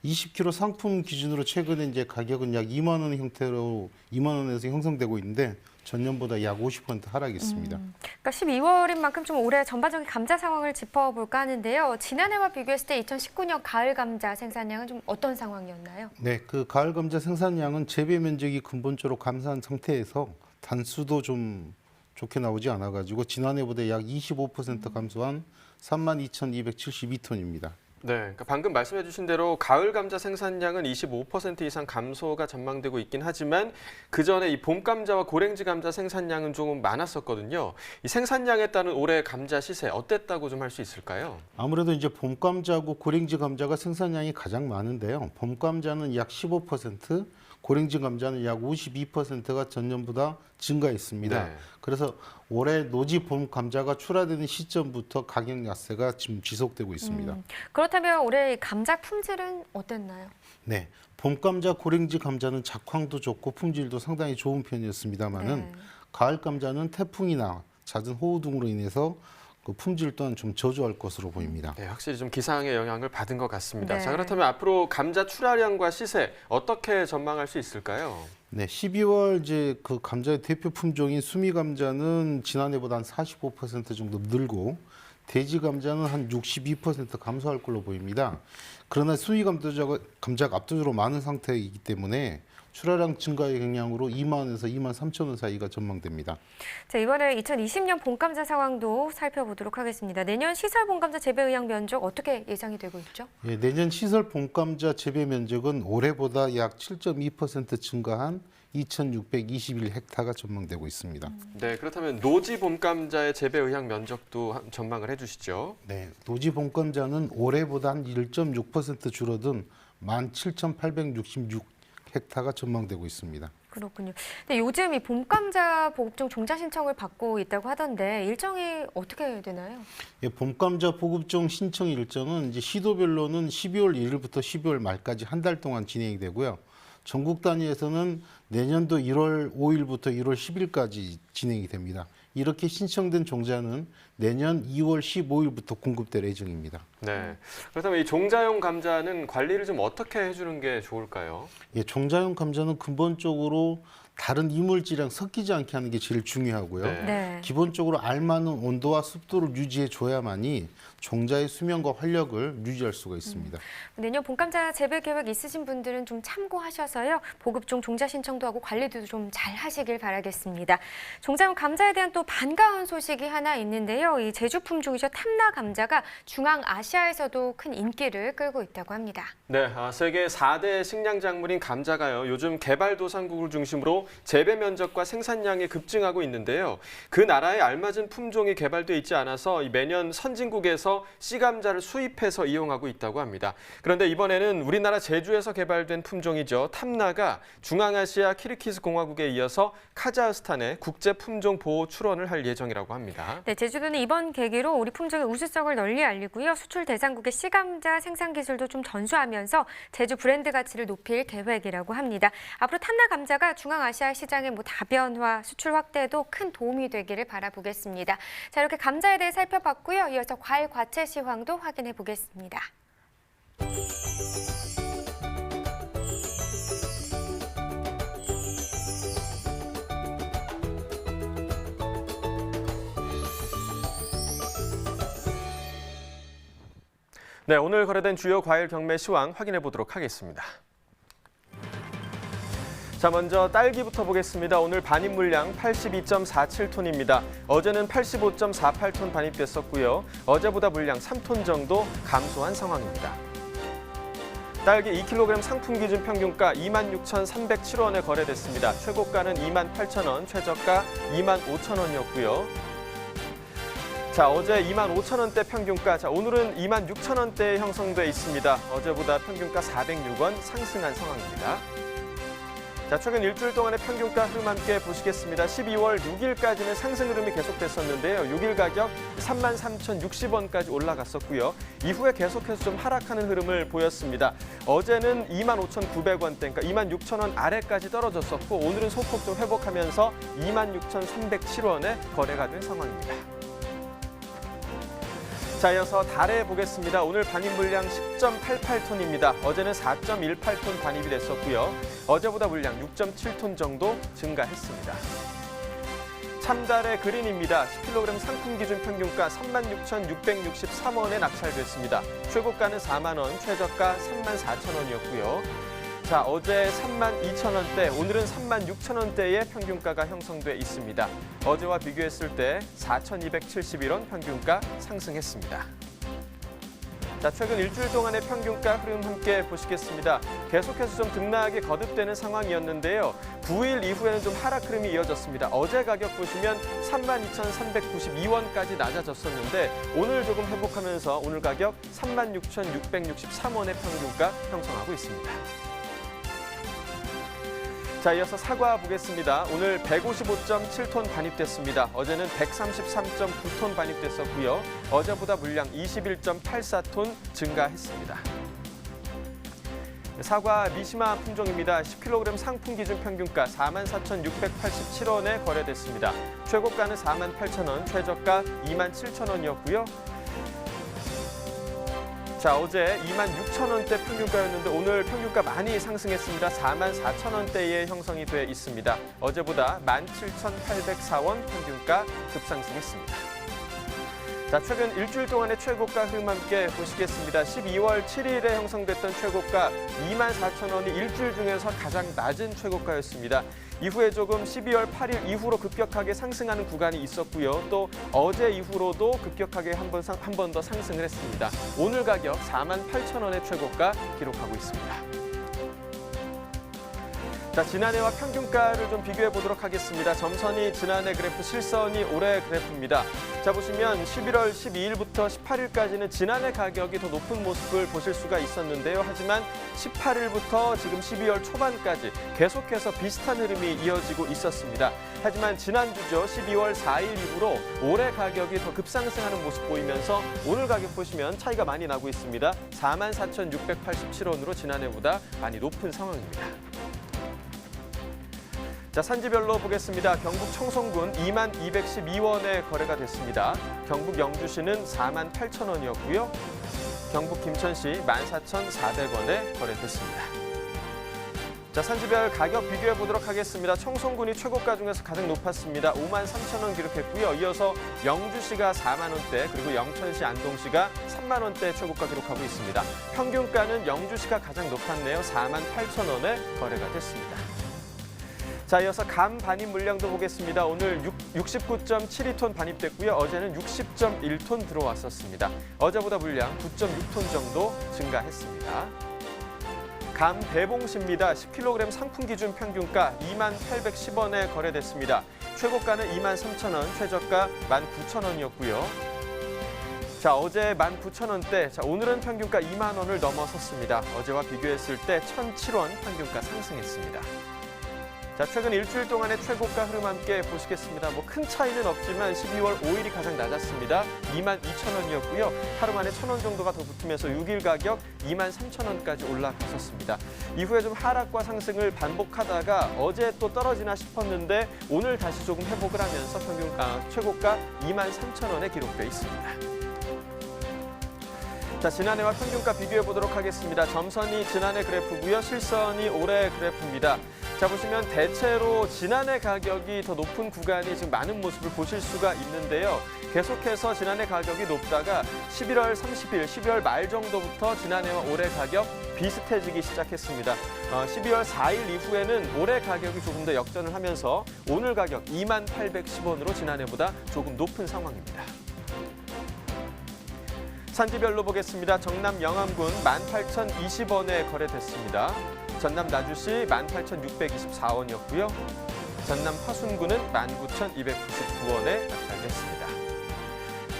S8: 20kg 상품 기준으로 최근에 이제 가격은 약 2만 원 형태로 2만 원에서 형성되고 있는데 전년보다 약 50% 하락했습니다.
S5: 그러니까 12월인 만큼 좀 올해 전반적인 감자 상황을 짚어볼까 하는데요. 지난해와 비교했을 때 2019년 가을 감자 생산량은 좀 어떤 상황이었나요?
S8: 네, 그 가을 감자 생산량은 재배 면적이 근본적으로 감소한 상태에서 단수도 좀 좋게 나오지 않아가지고 지난해보다 약 25% 감소한 32,272톤입니다.
S4: 네, 그러니까 방금 말씀해 주신 대로 가을 감자 생산량은 25% 이상 감소가 전망되고 있긴 하지만 그 전에 이 봄 감자와 고랭지 감자 생산량은 조금 많았었거든요. 이 생산량에 따른 올해 감자 시세 어땠다고 좀 할 수 있을까요?
S8: 아무래도 이제 봄 감자하고 고랭지 감자가 생산량이 가장 많은데요. 봄 감자는 약 15%, 고랭지 감자는 약 52%가 전년보다 증가했습니다.
S4: 네.
S8: 그래서 올해 노지 봄 감자가 출하되는 시점부터 가격 약세가 지금 지속되고 있습니다.
S5: 그렇다면 올해 감자 품질은 어땠나요?
S8: 네, 봄 감자, 고랭지 감자는 작황도 좋고 품질도 상당히 좋은 편이었습니다만은
S5: 네.
S8: 가을 감자는 태풍이나 잦은 호우 등으로 인해서 그 품질 또한 좀 저조할 것으로 보입니다.
S4: 네, 확실히 좀 기상의 영향을 받은 것 같습니다.
S5: 네.
S4: 자, 그렇다면 앞으로 감자 출하량과 시세 어떻게 전망할 수 있을까요?
S8: 네, 12월 이제 그 감자의 대표 품종인 수미 감자는 지난해보다 한 45% 정도 늘고 대지 감자는 한 62% 감소할 걸로 보입니다. 그러나 수미 감자가 압도적으로 많은 상태이기 때문에 출하량 증가의 영향으로 2만 원에서 2만 3천 원 사이가 전망됩니다.
S5: 자, 이번에 2020년 봄감자 상황도 살펴보도록 하겠습니다. 내년 시설 봄감자 재배 의향 면적 어떻게 예상이 되고 있죠?
S8: 예, 내년 시설 봄감자 재배 면적은 올해보다 약 7.2% 증가한 2,621헥타가 전망되고 있습니다.
S4: 네, 그렇다면 노지 봄 감자의 재배 의향 면적도 전망을 해주시죠.
S8: 네, 노지 봄감자는 올해보다 한 1.6% 줄어든 17,866헥타가 전망되고 있습니다.
S5: 그렇군요. 근데 요즘 이 봄감자 보급종 종자 신청을 받고 있다고 하던데 일정이 어떻게 되나요?
S8: 예, 봄감자 보급종 신청 일정은 이제 시도별로는 12월 1일부터 12월 말까지 한 달 동안 진행이 되고요. 전국 단위에서는 내년도 1월 5일부터 1월 10일까지 진행이 됩니다. 이렇게 신청된 종자는 내년 2월 15일부터 공급될 예정입니다.
S4: 네, 그렇다면 이 종자용 감자는 관리를 좀 어떻게 해주는 게 좋을까요?
S8: 예, 종자용 감자는 근본적으로 다른 이물질이랑 섞이지 않게 하는 게 제일 중요하고요.
S4: 네.
S5: 네.
S8: 기본적으로 알맞은 온도와 습도를 유지해 줘야만이 종자의 수명과 활력을 유지할 수가 있습니다.
S5: 내년 봄감자 재배 계획 있으신 분들은 좀 참고하셔서요. 보급종 종자 신청도 하고 관리도 좀 잘 하시길 바라겠습니다. 종자용 감자에 대한 또 반가운 소식이 하나 있는데요. 이 제주 품종이죠. 탐나 감자가 중앙아시아에서도 큰 인기를 끌고 있다고 합니다.
S4: 네, 세계 4대 식량 작물인 감자가요. 요즘 개발도상국을 중심으로 재배 면적과 생산량이 급증하고 있는데요. 그 나라에 알맞은 품종이 개발돼 있지 않아서 매년 선진국에서 씨감자를 수입해서 이용하고 있다고 합니다. 그런데 이번에는 우리나라 제주에서 개발된 품종이죠. 탐나가 중앙아시아 키르기스 공화국에 이어서 카자흐스탄에 국제 품종 보호 출원을 할 예정이라고 합니다.
S5: 네, 제주도는 이번 계기로 우리 품종의 우수성을 널리 알리고요. 수출 대상국의 씨감자 생산 기술도 좀 전수하면서 제주 브랜드 가치를 높일 계획이라고 합니다. 앞으로 탐나 감자가 중앙아시아 시장의 다변화, 수출 확대에도 큰 도움이 되기를 바라보겠습니다. 자, 이렇게 감자에 대해 살펴봤고요. 이어서 과일 과채 시황도 확인해 보겠습니다.
S4: 네, 오늘 거래된 주요 과일 경매 시황 확인해 보도록 하겠습니다. 자, 먼저 딸기부터 보겠습니다. 오늘 반입 물량 82.47톤입니다. 어제는 85.48톤 반입됐었고요. 어제보다 물량 3톤 정도 감소한 상황입니다. 딸기 2kg 상품 기준 평균가 26,307원에 거래됐습니다. 최고가는 28,000원, 최저가 25,000원이었고요. 자, 어제 25,000원대 평균가, 오늘은 26,000원대에 형성돼 있습니다. 어제보다 평균가 406원 상승한 상황입니다. 자, 최근 일주일 동안의 평균가 흐름 함께 보시겠습니다. 12월 6일까지는 상승 흐름이 계속됐었는데요. 6일 가격 33,060원까지 올라갔었고요. 이후에 계속해서 좀 하락하는 흐름을 보였습니다. 어제는 25,900원대, 그러니까 26,000원 아래까지 떨어졌었고 오늘은 소폭 좀 회복하면서 26,307원에 거래가 된 상황입니다. 자, 이어서 달에 보겠습니다. 오늘 반입 물량 10.88톤입니다. 어제는 4.18톤 반입이 됐었고요. 어제보다 물량 6.7톤 정도 증가했습니다. 참달의 그린입니다. 10kg 상품 기준 평균가 36,663원에 낙찰됐습니다. 최고가는 4만 원, 최저가 34,000원이었고요. 자, 어제 32,000원대, 오늘은 36,000원대의 평균가가 형성돼 있습니다. 어제와 비교했을 때 4,271원 평균가 상승했습니다. 자, 최근 일주일 동안의 평균가 흐름 함께 보시겠습니다. 계속해서 좀 등락이 거듭되는 상황이었는데요. 9일 이후에는 좀 하락 흐름이 이어졌습니다. 어제 가격 보시면 32,392원까지 낮아졌었는데 오늘 조금 회복하면서 오늘 가격 36,663원의 평균가 형성하고 있습니다. 자, 이어서 사과 보겠습니다. 오늘 155.7톤 반입됐습니다. 어제는 133.9톤 반입됐었고요. 어제보다 물량 21.84톤 증가했습니다. 사과 미시마 품종입니다. 10kg 상품 기준 평균가 44,687원에 거래됐습니다. 최고가는 48,000원, 최저가 27,000원이었고요. 자, 어제 26,000원대 평균가였는데 오늘 평균가 많이 상승했습니다. 44,000원대에 형성이 돼 있습니다. 어제보다 17,804원 평균가 급상승했습니다. 자, 최근 일주일 동안의 최고가 흐름 함께 보시겠습니다. 12월 7일에 형성됐던 최고가 24,000원이 일주일 중에서 가장 낮은 최고가였습니다. 이후에 조금 12월 8일 이후로 급격하게 상승하는 구간이 있었고요. 또 어제 이후로도 급격하게 한 번 더 상승을 했습니다. 오늘 가격 48,000원의 최고가 기록하고 있습니다. 자, 지난해와 평균가를 좀 비교해 보도록 하겠습니다. 점선이 지난해 그래프, 실선이 올해 그래프입니다. 자, 보시면 11월 12일부터 18일까지는 지난해 가격이 더 높은 모습을 보실 수가 있었는데요. 하지만 18일부터 지금 12월 초반까지 계속해서 비슷한 흐름이 이어지고 있었습니다. 하지만 지난주죠. 12월 4일 이후로 올해 가격이 더 급상승하는 모습 보이면서 오늘 가격 보시면 차이가 많이 나고 있습니다. 44,687원으로 지난해보다 많이 높은 상황입니다. 자, 산지별로 보겠습니다. 경북 청송군 2212원에 거래가 됐습니다. 경북 영주시는 48,000원이었고요. 경북 김천시 14,400원에 거래됐습니다. 자, 산지별 가격 비교해 보도록 하겠습니다. 청송군이 최고가 중에서 가장 높았습니다. 53,000원 기록했고요. 이어서 영주시가 4만 원대, 그리고 영천시, 안동시가 3만 원대 최고가 기록하고 있습니다. 평균가는 영주시가 가장 높았네요. 48,000원에 거래가 됐습니다. 자, 이어서 감 반입 물량도 보겠습니다. 오늘 69.72톤 반입됐고요. 어제는 60.1톤 들어왔었습니다. 어제보다 물량 9.6톤 정도 증가했습니다. 감 대봉시입니다. 10kg 상품 기준 평균가 2810원에 거래됐습니다. 최고가는 23,000원, 최저가 19,000원이었고요. 자, 어제 19,000원대, 자, 오늘은 평균가 2만 원을 넘어섰습니다. 어제와 비교했을 때 1,007원 평균가 상승했습니다. 자, 최근 일주일 동안의 최고가 흐름 함께 보시겠습니다. 뭐 큰 차이는 없지만 12월 5일이 가장 낮았습니다. 22,000원이었고요. 하루 만에 1,000원 정도가 더 붙으면서 6일 가격 23,000원까지 올라갔었습니다. 이후에 좀 하락과 상승을 반복하다가 어제 또 떨어지나 싶었는데 오늘 다시 조금 회복을 하면서 평균가 최고가 23,000원에 기록돼 있습니다. 자, 지난해와 평균가 비교해 보도록 하겠습니다. 점선이 지난해 그래프고요. 실선이 올해 그래프입니다. 자, 보시면 대체로 지난해 가격이 더 높은 구간이 지금 많은 모습을 보실 수가 있는데요. 계속해서 지난해 가격이 높다가 11월 30일, 12월 말 정도부터 지난해와 올해 가격 비슷해지기 시작했습니다. 12월 4일 이후에는 올해 가격이 조금 더 역전을 하면서 오늘 가격 2810원으로 지난해보다 조금 높은 상황입니다. 산지별로 보겠습니다. 정남 영암군 18,020원에 거래됐습니다. 전남 나주시 18,624원이었고요. 전남 화순군은 19,299원에 낙찰됐습니다.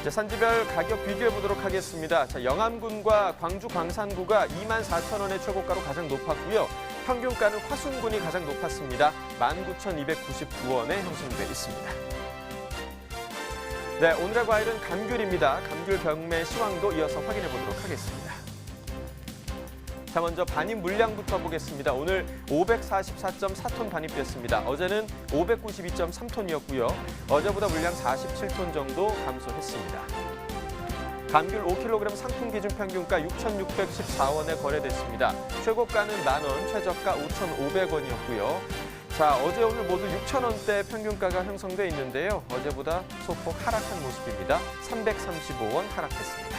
S4: 자, 산지별 가격 비교해 보도록 하겠습니다. 자, 영암군과 광주 광산구가 24,000원의 최고가로 가장 높았고요. 평균가는 화순군이 가장 높았습니다. 19,299원에 형성돼 있습니다. 네, 오늘의 과일은 감귤입니다. 감귤 경매 시황도 이어서 확인해 보도록 하겠습니다. 자, 먼저 반입 물량부터 보겠습니다. 오늘 544.4톤 반입됐습니다. 어제는 592.3톤이었고요. 어제보다 물량 47톤 정도 감소했습니다. 감귤 5kg 상품 기준 평균가 6,614원에 거래됐습니다. 최고가는 만원, 최저가 5,500원이었고요. 자, 어제 오늘 모두 6,000원대 평균가가 형성돼 있는데요. 어제보다 소폭 하락한 모습입니다. 335원 하락했습니다.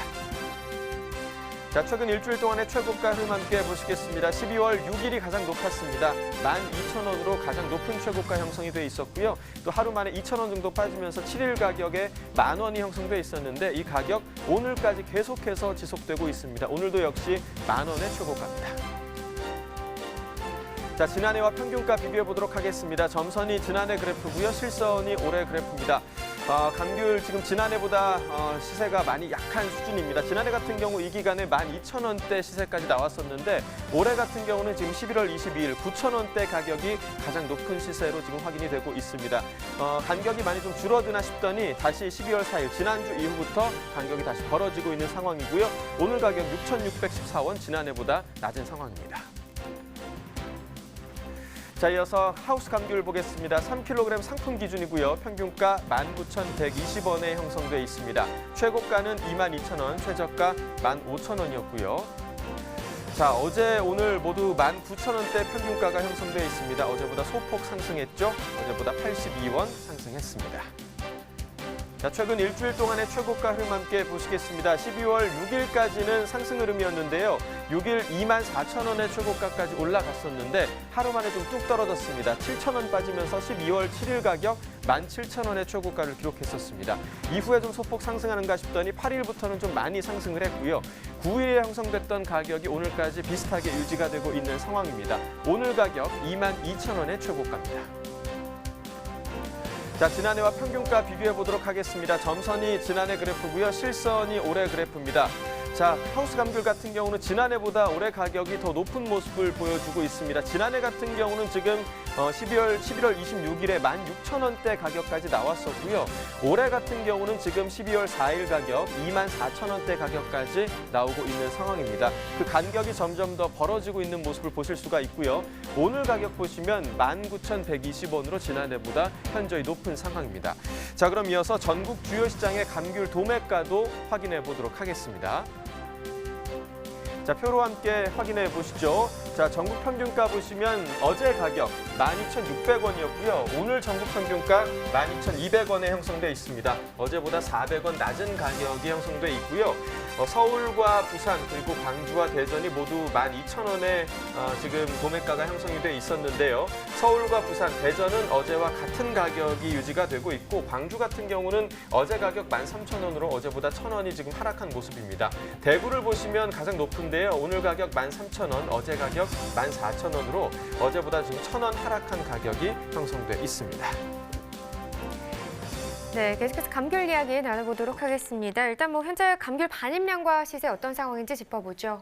S4: 자, 최근 일주일 동안의 최고가 흐름 함께 보시겠습니다. 12월 6일이 가장 높았습니다. 12,000원으로 가장 높은 최고가 형성이 돼 있었고요. 또 하루 만에 2,000원 정도 빠지면서 7일 가격에 만원이 형성돼 있었는데 이 가격 오늘까지 계속해서 지속되고 있습니다. 오늘도 역시 만원의 최고가입니다. 자, 지난해와 평균가 비교해 보도록 하겠습니다. 점선이 지난해 그래프고요. 실선이 올해 그래프입니다. 감귤 지금 지난해보다 시세가 많이 약한 수준입니다. 지난해 같은 경우 이 기간에 12,000원대 시세까지 나왔었는데 올해 같은 경우는 지금 11월 22일 9,000원대 가격이 가장 높은 시세로 지금 확인이 되고 있습니다. 간격이 많이 좀 줄어드나 싶더니 다시 12월 4일 지난주 이후부터 간격이 다시 벌어지고 있는 상황이고요. 오늘 가격 6,614원 지난해보다 낮은 상황입니다. 자, 이어서 하우스 감귤 보겠습니다. 3kg 상품 기준이고요. 평균가 19,120원에 형성돼 있습니다. 최고가는 22,000원, 최저가 15,000원이었고요. 자, 어제 오늘 모두 19,000원대 평균가가 형성돼 있습니다. 어제보다 소폭 상승했죠. 어제보다 82원 상승했습니다. 자, 최근 일주일 동안의 최고가 흐름 함께 보시겠습니다. 12월 6일까지는 상승 흐름이었는데요. 6일 24,000원의 최고가까지 올라갔었는데 하루 만에 좀 뚝 떨어졌습니다. 7,000원 빠지면서 12월 7일 가격 17,000원의 최고가를 기록했었습니다. 이후에 좀 소폭 상승하는가 싶더니 8일부터는 좀 많이 상승을 했고요. 9일에 형성됐던 가격이 오늘까지 비슷하게 유지가 되고 있는 상황입니다. 오늘 가격 22,000원의 최고가입니다. 자, 지난해와 평균가 비교해 보도록 하겠습니다. 점선이 지난해 그래프고요. 실선이 올해 그래프입니다. 자, 하우스 감귤 같은 경우는 지난해보다 올해 가격이 더 높은 모습을 보여주고 있습니다. 지난해 같은 경우는 지금 11월 26일에 16,000원대 가격까지 나왔었고요. 올해 같은 경우는 지금 12월 4일 가격 24,000원대 가격까지 나오고 있는 상황입니다. 그 간격이 점점 더 벌어지고 있는 모습을 보실 수가 있고요. 오늘 가격 보시면 19,120원으로 지난해보다 현저히 높은 상황입니다. 자, 그럼 이어서 전국 주요 시장의 감귤 도매가도 확인해 보도록 하겠습니다. 자, 자, 표로 함께 확인해 보시죠. 자, 전국 평균가 보시면 어제 가격 12,600원이었고요. 오늘 전국 평균가 12,200원에 형성돼 있습니다. 어제보다 400원 낮은 가격이 형성돼 있고요. 서울과 부산 그리고 광주와 대전이 모두 12,000원에 지금 도매가가 형성이 돼 있었는데요. 서울과 부산, 대전은 어제와 같은 가격이 유지가 되고 있고 광주 같은 경우는 어제 가격 13,000원으로 어제보다 1,000원이 지금 하락한 모습입니다. 대구를 보시면 가장 높은데요. 오늘 가격 13,000원, 어제 가격 14,000원으로 어제보다 지금 1,000원 하락한 가격이 형성돼 있습니다.
S5: 네, 계속해서 감귤 이야기 나눠보도록 하겠습니다. 일단 현재 감귤 반입량과 시세 어떤 상황인지 짚어보죠.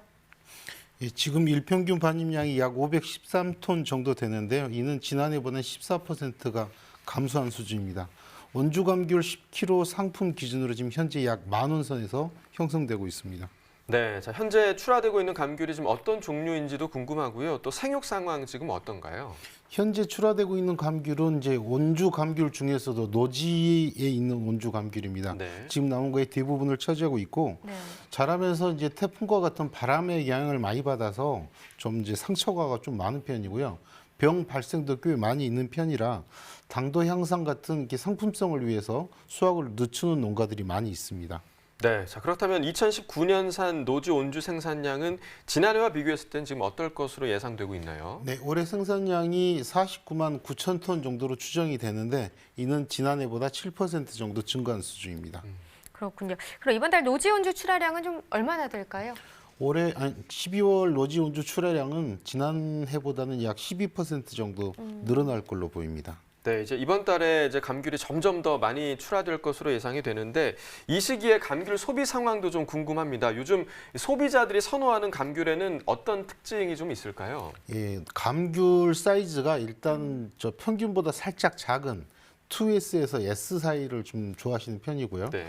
S8: 예, 지금 일평균 반입량이 약 513톤 정도 되는데요. 이는 지난해보다 14%가 감소한 수준입니다. 원주 감귤 10kg 상품 기준으로 지금 현재 약 10,000원 선에서 형성되고 있습니다.
S4: 네, 자, 현재 출하되고 있는 감귤이 지금 어떤 종류인지도 궁금하고요. 또 생육 상황 지금 어떤가요?
S8: 현재 출하되고 있는 감귤은 이제 원주 감귤 중에서도 노지에 있는 원주 감귤입니다.
S4: 네.
S8: 지금 나온 거의 대부분을 차지하고 있고
S5: 네.
S8: 자라면서 이제 태풍과 같은 바람의 영향을 많이 받아서 좀 이제 상처가 좀 많은 편이고요. 병 발생도 꽤 많이 있는 편이라 당도 향상 같은 이렇게 상품성을 위해서 수확을 늦추는 농가들이 많이 있습니다.
S4: 네, 자, 그렇다면 2019년산 노지 온주 생산량은 지난해와 비교했을 땐 지금 어떨 것으로 예상되고 있나요?
S8: 네, 올해 생산량이 49만 9천 톤 정도로 추정이 되는데 이는 지난해보다 7% 정도 증가한 수준입니다.
S5: 그렇군요. 그럼 이번 달 노지 온주 출하량은 좀 얼마나 될까요?
S8: 올해 12월 노지 온주 출하량은 지난해보다는 약 12% 정도 늘어날 걸로 보입니다.
S4: 네, 이제 이번 달에 이제 감귤이 점점 더 많이 출하될 것으로 예상이 되는데 이 시기에 감귤 소비 상황도 좀 궁금합니다. 요즘 소비자들이 선호하는 감귤에는 어떤 특징이 좀 있을까요?
S8: 예, 감귤 사이즈가 일단 저 평균보다 살짝 작은 2S에서 S 사이를 좀 좋아하시는 편이고요.
S4: 네.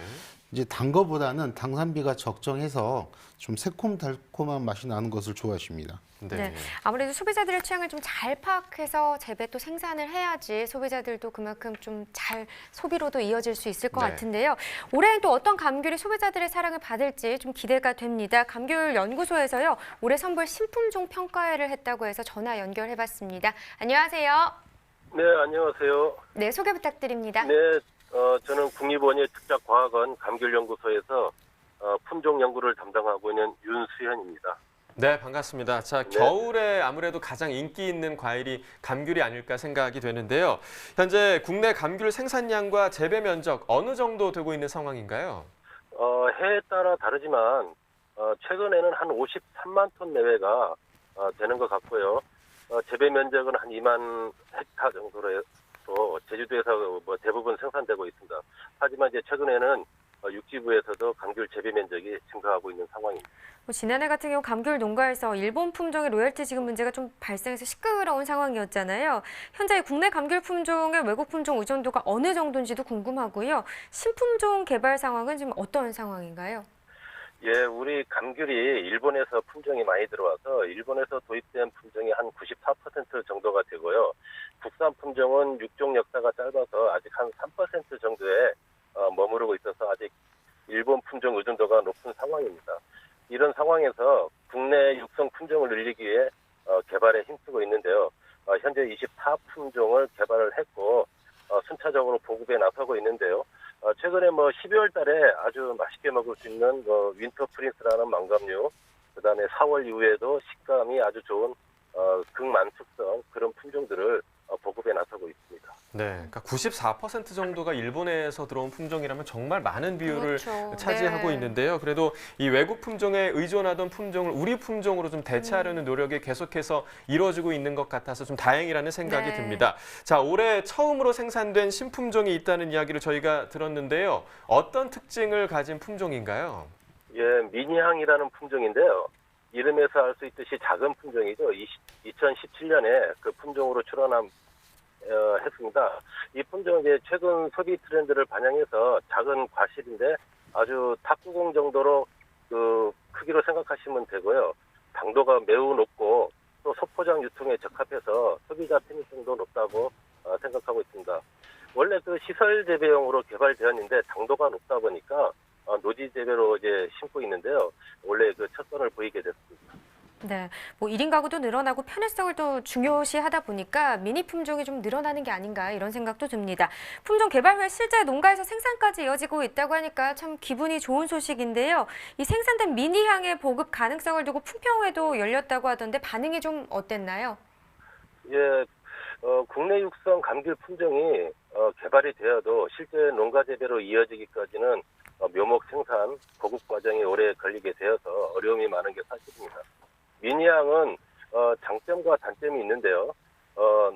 S8: 이제 단 거보다는 당산비가 적정해서 좀 새콤달콤한 맛이 나는 것을 좋아하십니다.
S5: 네. 아무래도 소비자들의 취향을 좀 잘 파악해서 재배 또 생산을 해야지 소비자들도 그만큼 좀 잘 소비로도 이어질 수 있을 것
S4: 네.
S5: 같은데요. 올해는 또 어떤 감귤이 소비자들의 사랑을 받을지 좀 기대가 됩니다. 감귤 연구소에서요. 올해 선보일 신품종 평가회를 했다고 해서 전화 연결해봤습니다. 안녕하세요.
S9: 네, 안녕하세요.
S5: 네, 소개 부탁드립니다.
S9: 네, 저는 국립원예 특작과학원 감귤연구소에서 품종 연구를 담당하고 있는 윤수현입니다.
S4: 네, 반갑습니다. 자,
S9: 네.
S4: 겨울에 아무래도 가장 인기 있는 과일이 감귤이 아닐까 생각이 되는데요. 현재 국내 감귤 생산량과 재배 면적 어느 정도 되고 있는 상황인가요?
S9: 해에 따라 다르지만 최근에는 한 53만 톤 내외가 되는 것 같고요. 재배 면적은 한 2만 헥타 정도로 제주도에서 대부분 생산되고 있습니다. 하지만 이제 최근에는 육지부에서도 감귤 재배 면적이 증가하고 있는 상황입니다.
S5: 지난해 같은 경우 감귤 농가에서 일본 품종의 로열티 지급 문제가 좀 발생해서 시끄러운 상황이었잖아요. 현재 국내 감귤 품종의 외국 품종 의존도가 어느 정도인지도 궁금하고요. 신품종 개발 상황은 지금 어떤 상황인가요?
S9: 예, 우리 감귤이 일본에서 품종이 많이 들어와서 일본에서 도입된 품종이 한 94% 정도가 되고요. 국산 품종은 육종 역사가 짧아서 아직 한 3% 정도에 머무르고 있어서 아직 일본 품종 의존도가 높은 상황입니다. 이런 상황에서 국내 육성 품종을 늘리기 위해 개발에 힘쓰고 있는데요. 현재 24품종을 개발을 했고 순차적으로 보급에 나서고 있는데요. 최근에 12월 달에 아주 맛있게 먹을 수 있는 윈터 프린스라는 망감류, 그다음에 4월 이후에도 식감이 아주 좋은 극만숙성 그런 품종들을 보급에 나서고 있습니다.
S4: 네, 그러니까 94% 정도가 일본에서 들어온 품종이라면 정말 많은 비율을
S5: 그렇죠.
S4: 차지하고
S5: 네.
S4: 있는데요. 그래도 이 외국 품종에 의존하던 품종을 우리 품종으로 좀 대체하려는 노력이 계속해서 이루어지고 있는 것 같아서 좀 다행이라는 생각이
S5: 네.
S4: 듭니다. 자, 올해 처음으로 생산된 신품종이 있다는 이야기를 저희가 들었는데요. 어떤 특징을 가진 품종인가요?
S9: 예, 미니항이라는 품종인데요. 이름에서 알 수 있듯이 작은 품종이죠. 2017년에 그 품종으로 했습니다. 이 품종은 이제 최근 소비 트렌드를 반영해서 작은 과실인데 아주 탁구공 정도로 그 크기로 생각하시면 되고요. 당도가 매우 높고 또 소포장 유통에 적합해서 소비자 편의성도 높다고 생각하고 있습니다. 원래 그 시설 재배용으로 개발되었는데 당도가 높다 보니까 노지 재배로 이제 심고 있는데요. 원래 그 첫 선을 보이게 됐습니다.
S5: 네, 뭐 1인 가구도 늘어나고 편의성을 또 중요시하다 보니까 미니 품종이 좀 늘어나는 게 아닌가 이런 생각도 듭니다. 품종 개발 후에 실제 농가에서 생산까지 이어지고 있다고 하니까 참 기분이 좋은 소식인데요. 이 생산된 미니향의 보급 가능성을 두고 품평회도 열렸다고 하던데 반응이 좀 어땠나요?
S9: 예, 국내 육성 감귤 품종이 개발이 되어도 실제 농가 재배로 이어지기까지는 묘목 생산, 보급 과정이 오래 걸리게 되어서 어려움이 많은 게 사실입니다. 미니향은 장점과 단점이 있는데요.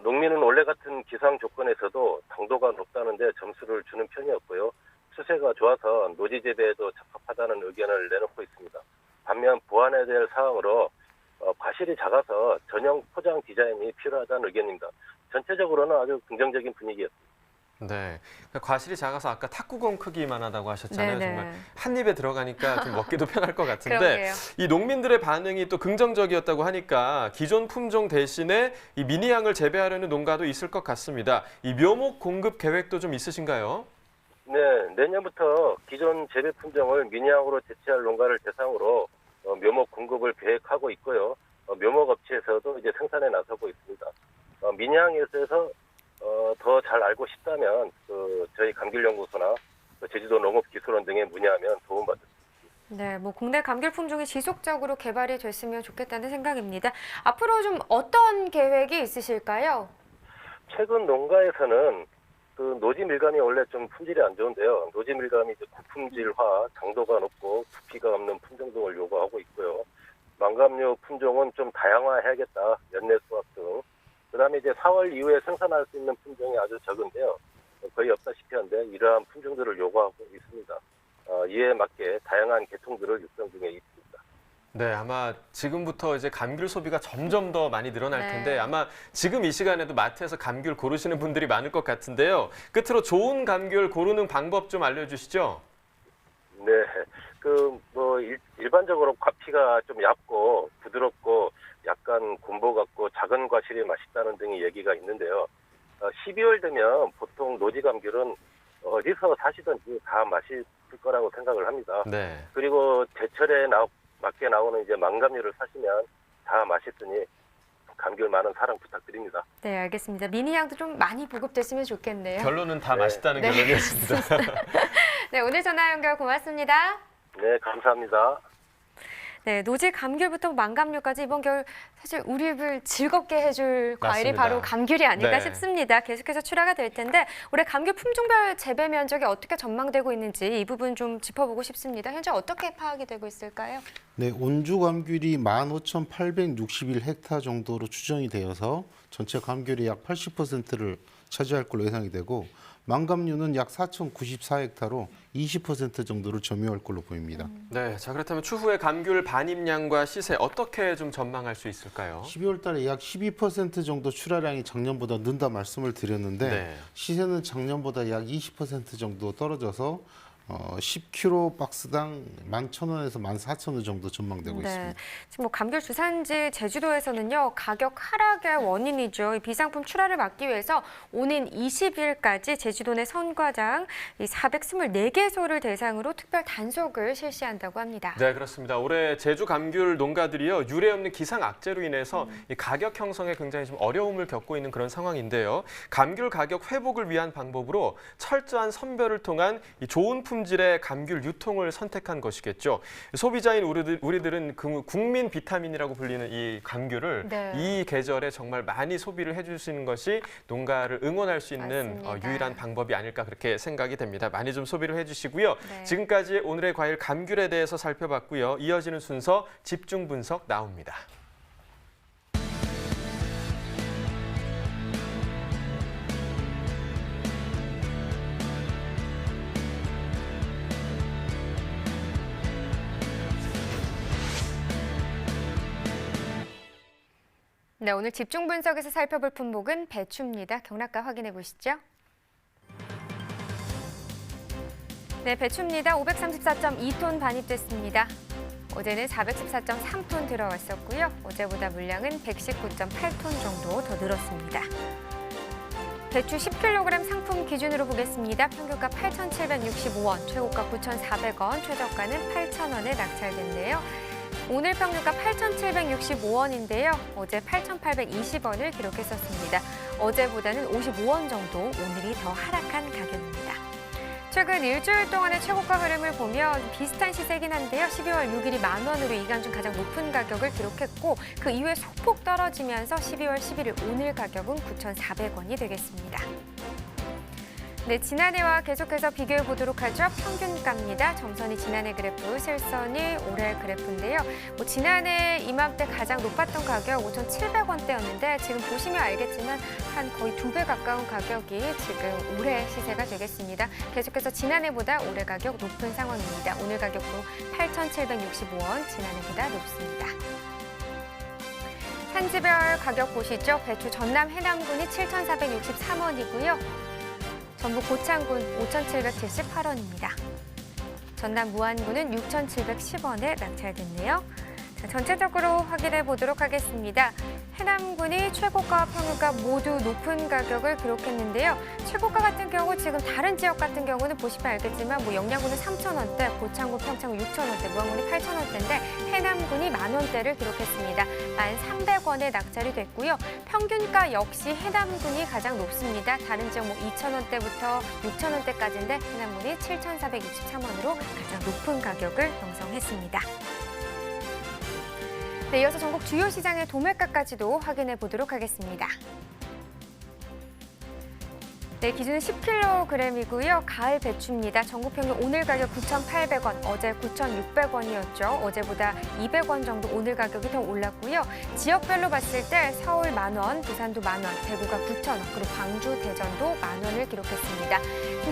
S9: 농민은 원래 같은 기상 조건에서도 당도가 높다는데 점수를 주는 편이었고요. 수세가 좋아서 노지 재배에도 적합하다는 의견을 내놓고 있습니다. 반면 보완해야 될 사항으로 과실이 작아서 전용 포장 디자인이 필요하다는 의견입니다. 전체적으로는 아주 긍정적인 분위기였습니다.
S4: 네, 그러니까 과실이 작아서 아까 탁구공 크기만 하다고 하셨잖아요.
S5: 네네.
S4: 정말 한 입에 들어가니까 좀 먹기도 편할 것 같은데
S5: 그러게요.
S4: 이 농민들의 반응이 또 긍정적이었다고 하니까 기존 품종 대신에 이 미니향을 재배하려는 농가도 있을 것 같습니다. 이 묘목 공급 계획도 좀 있으신가요?
S9: 네, 내년부터 기존 재배 품종을 미니향으로 대체할 농가를 대상으로 묘목 공급을 계획하고 있고요. 묘목 업체에서도 이제 생산에 나서고 있습니다. 미니향에서 더 잘 알고 싶다면 저희 감귤연구소나 제주도 농업기술원 등에 문의하면 도움받을 수 있습니다.
S5: 네, 뭐 국내 감귤 품종이 지속적으로 개발이 됐으면 좋겠다는 생각입니다. 앞으로 좀 어떤 계획이 있으실까요?
S9: 최근 농가에서는 그 노지 밀감이 원래 좀 품질이 안 좋은데요. 노지 밀감이 이제 고품질화, 당도가 높고 부피가 없는 품종 등을 요구하고 있고요. 망감류 품종은 좀 다양화해야겠다. 연내 수확 등. 그다음에 이제 4월 이후에 생산할 수 있는 품종이 아주 적은데요. 거의 없다시피 한데 이러한 품종들을 요구하고 있습니다. 이에 맞게 다양한 계통들을 육성 중에 있습니다.
S4: 네, 아마 지금부터 이제 감귤 소비가 점점 더 많이 늘어날 텐데 아마 지금 이 시간에도 마트에서 감귤 고르시는 분들이 많을 것 같은데요. 끝으로 좋은 감귤 고르는 방법 좀 알려주시죠.
S9: 네, 일반적으로 과피가 좀 얇고 부드럽고 약간 곰보 같고 작은 과실이 맛있다는 등의 얘기가 있는데요. 12월 되면 보통 노지 감귤은 어디서 사시든지 다 맛있을 거라고 생각을 합니다.
S4: 네.
S9: 그리고 제철에 맞게 나오는 이제 망감류를 사시면 다 맛있으니 감귤 많은 사랑 부탁드립니다.
S5: 네, 알겠습니다. 미니향도 좀 많이 보급됐으면 좋겠네요.
S4: 결론은 다
S9: 네.
S4: 맛있다는
S5: 네.
S4: 결론이었습니다.
S5: 네, 오늘 전화 연결 고맙습니다.
S9: 네, 감사합니다.
S5: 네, 노지 감귤부터 망감류까지 이번 겨울 사실 우리 입을 즐겁게 해줄 과일이
S4: 맞습니다.
S5: 바로 감귤이 아닐까
S4: 네.
S5: 싶습니다. 계속해서 출하가 될 텐데 올해 감귤 품종별 재배 면적이 어떻게 전망되고 있는지 이 부분 좀 짚어보고 싶습니다. 현재 어떻게 파악이 되고 있을까요?
S8: 네, 온주 감귤이 15,861헥타 정도로 추정이 되어서 전체 감귤의 약 80%를 차지할 걸로 예상이 되고 망감류는 약 4,094헥타로 20% 정도를 점유할 걸로 보입니다.
S4: 네, 자 그렇다면 추후에 감귤 반입량과 시세 어떻게 좀 전망할 수 있을까요?
S8: 12월 달에 약 12% 정도 출하량이 작년보다 는다 말씀을 드렸는데
S4: 네.
S8: 시세는 작년보다 약 20% 정도 떨어져서 10kg 박스당 11,000원에서 14,000원 정도 전망되고 있습니다.
S5: 지금 뭐 감귤 주산지 제주도에서는요 가격 하락의 원인이죠. 이 비상품 출하를 막기 위해서 오는 20일까지 제주도 내 선과장 424개소를 대상으로 특별 단속을 실시한다고 합니다.
S4: 네, 그렇습니다. 올해 제주 감귤 농가들이요 유례 없는 기상 악재로 인해서 이 가격 형성에 굉장히 좀 어려움을 겪고 있는 그런 상황인데요. 감귤 가격 회복을 위한 방법으로 철저한 선별을 통한 이 좋은 품질의 감귤 유통을 선택한 것이겠죠. 소비자인 우리들은 국민 비타민이라고 불리는 이 감귤을 이 계절에 정말 많이 소비를 해줄 수 있는 것이 농가를 응원할 수 있는 유일한 방법이 아닐까 그렇게 생각이 됩니다. 많이 좀 소비를 해주시고요. 지금까지 오늘의 과일 감귤에 대해서 살펴봤고요. 이어지는 순서 집중 분석 나옵니다.
S5: 네, 오늘 집중 분석에서 살펴볼 품목은 배추입니다. 경락가 확인해 보시죠. 네, 배추입니다. 534.2톤 반입됐습니다. 어제는 414.3톤 들어왔었고요. 어제보다 물량은 119.8톤 정도 더 늘었습니다. 배추 10kg 상품 기준으로 보겠습니다. 평균가 8,765원, 최고가 9,400원, 최저가는 8,000원에 낙찰됐네요. 오늘 평균가 8,765원인데요. 어제 8,820원을 기록했었습니다. 어제보다는 55원 정도 오늘이 더 하락한 가격입니다. 최근 일주일 동안의 최고가 흐름을 보면 비슷한 시세긴 한데요. 12월 6일이 10,000원으로 이간 중 가장 높은 가격을 기록했고 그 이후에 소폭 떨어지면서 12월 11일 오늘 가격은 9,400원이 되겠습니다. 네, 지난해와 계속해서 비교해 보도록 하죠. 평균가입니다. 점선이 지난해 그래프, 실선이 올해 그래프인데요. 지난해 이맘때 가장 높았던 가격 5,700원대였는데 지금 보시면 알겠지만 한 거의 2배 가까운 가격이 지금 올해 시세가 되겠습니다. 계속해서 지난해보다 올해 가격 높은 상황입니다. 오늘 가격도 8,765원, 지난해보다 높습니다. 산지별 가격 보시죠. 배추 전남 해남군이 7,463원이고요. 전북 고창군 5,778원입니다. 전남 무안군은 6,710원에 낙찰됐네요. 자, 전체적으로 확인해 보도록 하겠습니다. 해남군이 최고가와 평균가 모두 높은 가격을 기록했는데요. 최고가 같은 경우 지금 다른 지역 같은 경우는 보시면 알겠지만 영양군은 3,000원대, 고창군, 평창군 6,000원대, 무안군이 8,000원대인데 해남군이 10,000원대를 기록했습니다. 1,300원에 낙찰이 됐고요. 평균가 역시 해남군이 가장 높습니다. 다른 지역 2,000원대부터 6,000원대까지인데 해남군이 7,463원으로 가장 높은 가격을 형성했습니다. 네, 이어서 전국 주요 시장의 도매가까지도 확인해 보도록 하겠습니다. 네, 기준은 10kg이고요. 가을 배추입니다. 전국 평균 오늘 가격 9,800원, 어제 9,600원이었죠. 어제보다 200원 정도 오늘 가격이 더 올랐고요. 지역별로 봤을 때 서울 10,000원, 부산도 10,000원, 대구가 9,000원, 그리고 광주, 대전도 10,000원을 기록했습니다.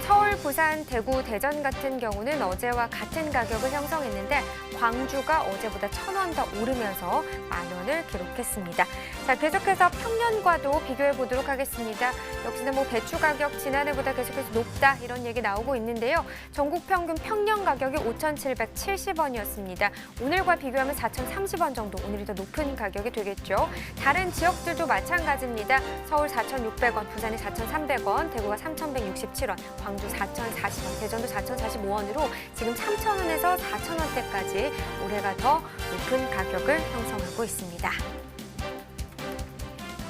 S5: 서울, 부산, 대구, 대전 같은 경우는 어제와 같은 가격을 형성했는데 광주가 어제보다 1,000원 더 오르면서 10,000원을 기록했습니다. 자, 계속해서 평년과도 비교해 보도록 하겠습니다. 역시나 배추 가격 지난해보다 계속해서 높다 이런 얘기 나오고 있는데요. 전국 평균 평년 가격이 5,770원이었습니다. 오늘과 비교하면 4,030원 정도 오늘이 더 높은 가격이 되겠죠. 다른 지역들도 마찬가지입니다. 서울 4,600원, 부산이 4,300원, 대구가 3,167원, 광주 4,040원, 대전도 4,045원으로 지금 3,000원에서 4,000원대까지 올해가 더 높은 가격을 형성하고 있습니다.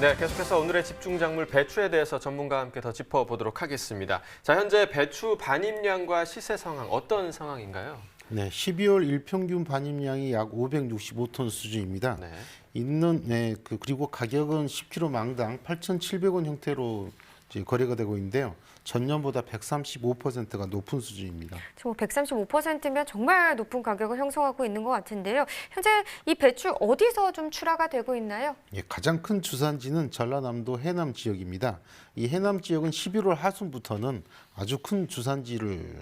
S4: 네, 계속해서 오늘의 집중 작물 배추에 대해서 전문가와 함께 더 짚어보도록 하겠습니다. 자, 현재 배추 반입량과 시세 상황 어떤 상황인가요?
S8: 네, 12월 일평균 반입량이 약 565톤 수준입니다.
S4: 네.
S8: 그리고 가격은 10kg 망당 8,700원 형태로 이제 거래가 되고 있는데요. 전년보다 135%가 높은 수준입니다.
S5: 135%면 정말 높은 가격을 형성하고 있는 것 같은데요. 현재 이 배추 어디서 좀 출하가 되고 있나요?
S8: 예, 가장 큰 주산지는 전라남도 해남 지역입니다. 이 해남 지역은 11월 하순부터는 아주 큰 주산지를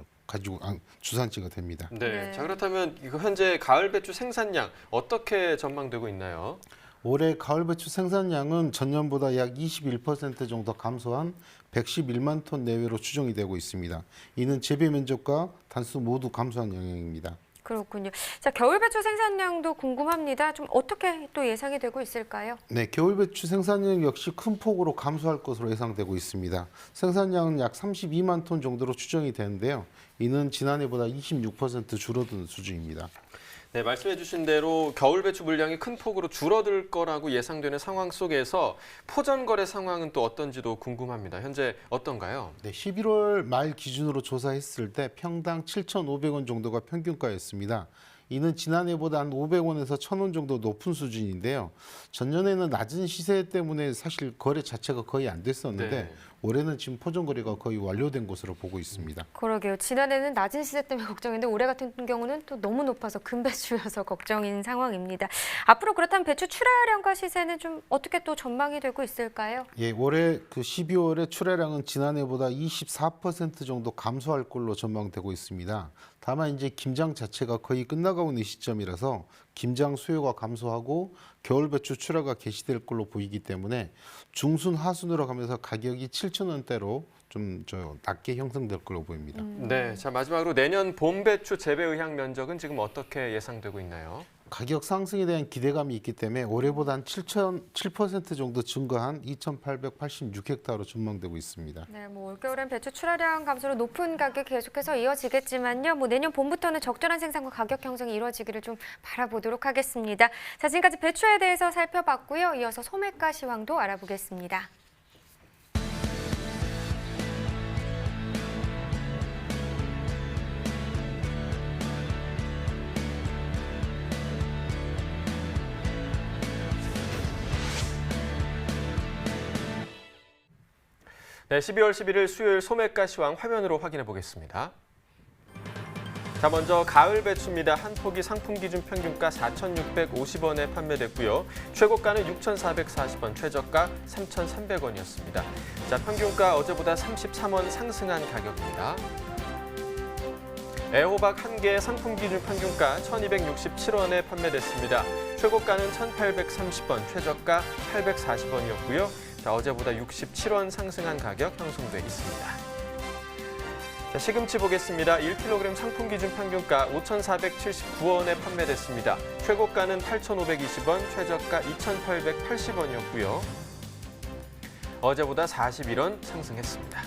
S8: 주산지가 됩니다.
S4: 네. 자, 그렇다면 현재 가을 배추 생산량 어떻게 전망되고 있나요?
S8: 올해 가을 배추 생산량은 전년보다 약 21% 정도 감소한 111만 톤 내외로 추정이 되고 있습니다. 이는 재배 면적과 단수 모두 감소한 영향입니다.
S5: 그렇군요. 자, 겨울 배추 생산량도 궁금합니다. 좀 어떻게 또 예상이 되고 있을까요?
S8: 네, 겨울 배추 생산량 역시 큰 폭으로 감소할 것으로 예상되고 있습니다. 생산량은 약 32만 톤 정도로 추정이 되는데요. 이는 지난해보다 26% 줄어든 수준입니다.
S4: 네, 말씀해 주신 대로 겨울 배추 물량이 큰 폭으로 줄어들 거라고 예상되는 상황 속에서 포전 거래 상황은 또 어떤지도 궁금합니다. 현재 어떤가요?
S8: 네, 11월 말 기준으로 조사했을 때 평당 7,500원 정도가 평균가였습니다. 이는 지난해보다 한 500원에서 1,000원 정도 높은 수준인데요. 전년에는 낮은 시세 때문에 사실 거래 자체가 거의 안 됐었는데
S4: 네.
S8: 올해는 지금 포전 거래가 거의 완료된 것으로 보고 있습니다.
S5: 그러게요. 지난해는 낮은 시세 때문에 걱정인데 올해 같은 경우는 또 너무 높아서 금배추여서 걱정인 상황입니다. 앞으로 그렇다면 배추 출하량과 시세는 좀 어떻게 또 전망이 되고 있을까요?
S8: 예, 올해 12월의 출하량은 지난해보다 24% 정도 감소할 걸로 전망되고 있습니다. 다만 이제 김장 자체가 거의 끝나가고 있는 시점이라서 김장 수요가 감소하고 겨울 배추 출하가 개시될 걸로 보이기 때문에 중순 하순으로 가면서 가격이 7,000원대로 좀 낮게 형성될 걸로 보입니다.
S4: 네, 자 마지막으로 내년 봄 배추 재배 의향 면적은 지금 어떻게 예상되고 있나요?
S8: 가격 상승에 대한 기대감이 있기 때문에 올해보다 한 7% 정도 증가한 2,886헥타르로 전망되고 있습니다.
S5: 네, 올겨울엔 배추 출하량 감소로 높은 가격이 계속해서 이어지겠지만요. 내년 봄부터는 적절한 생산과 가격 형성이 이루어지기를 좀 바라보도록 하겠습니다. 자, 지금까지 배추에 대해서 살펴봤고요. 이어서 소매가 시황도 알아보겠습니다.
S4: 네, 12월 11일 수요일 소매가 시황 화면으로 확인해 보겠습니다. 자, 먼저 가을 배추입니다. 한 포기 상품 기준 평균가 4,650원에 판매됐고요. 최고가는 6,440원, 최저가 3,300원이었습니다. 자, 평균가 어제보다 33원 상승한 가격입니다. 애호박 한 개 상품 기준 평균가 1,267원에 판매됐습니다. 최고가는 1,830원, 최저가 840원이었고요. 자, 어제보다 67원 상승한 가격 형성돼 있습니다. 자, 시금치 보겠습니다. 1kg 상품 기준 평균가 5,479원에 판매됐습니다. 최고가는 8,520원, 최저가 2,880원이었고요. 어제보다 41원 상승했습니다.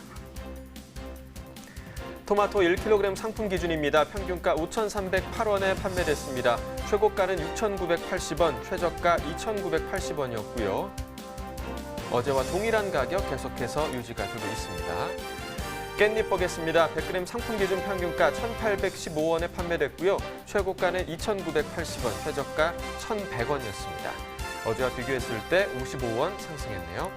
S4: 토마토 1kg 상품 기준입니다. 평균가 5,308원에 판매됐습니다. 최고가는 6,980원, 최저가 2,980원이었고요. 어제와 동일한 가격 계속해서 유지가 되고 있습니다. 깻잎 보겠습니다. 100g 상품 기준 평균가 1,815원에 판매됐고요. 최고가는 2,980원, 최저가 1,100원이었습니다. 어제와 비교했을 때 55원 상승했네요.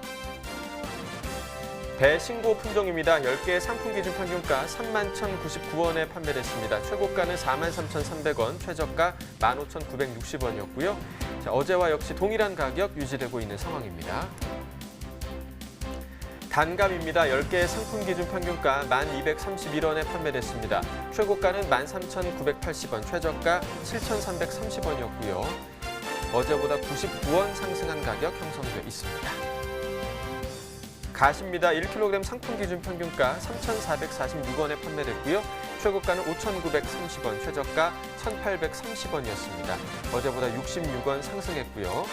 S4: 배 신고 품종입니다. 10개 상품 기준 평균가 31,099원에 판매됐습니다. 최고가는 43,300원, 최저가 15,960원이었고요. 자, 어제와 역시 동일한 가격 유지되고 있는 상황입니다. 단감입니다. 10개 상품 기준 평균가 1,231원에 판매됐습니다. 최고가는 13,980원, 최저가 7,330원이었고요. 어제보다 99원 상승한 가격 형성돼 있습니다. 가시입니다. 1kg 상품 기준 평균가 3,446원에 판매됐고요. 최고가는 5,930원, 최저가 1,830원이었습니다. 어제보다 66원 상승했고요.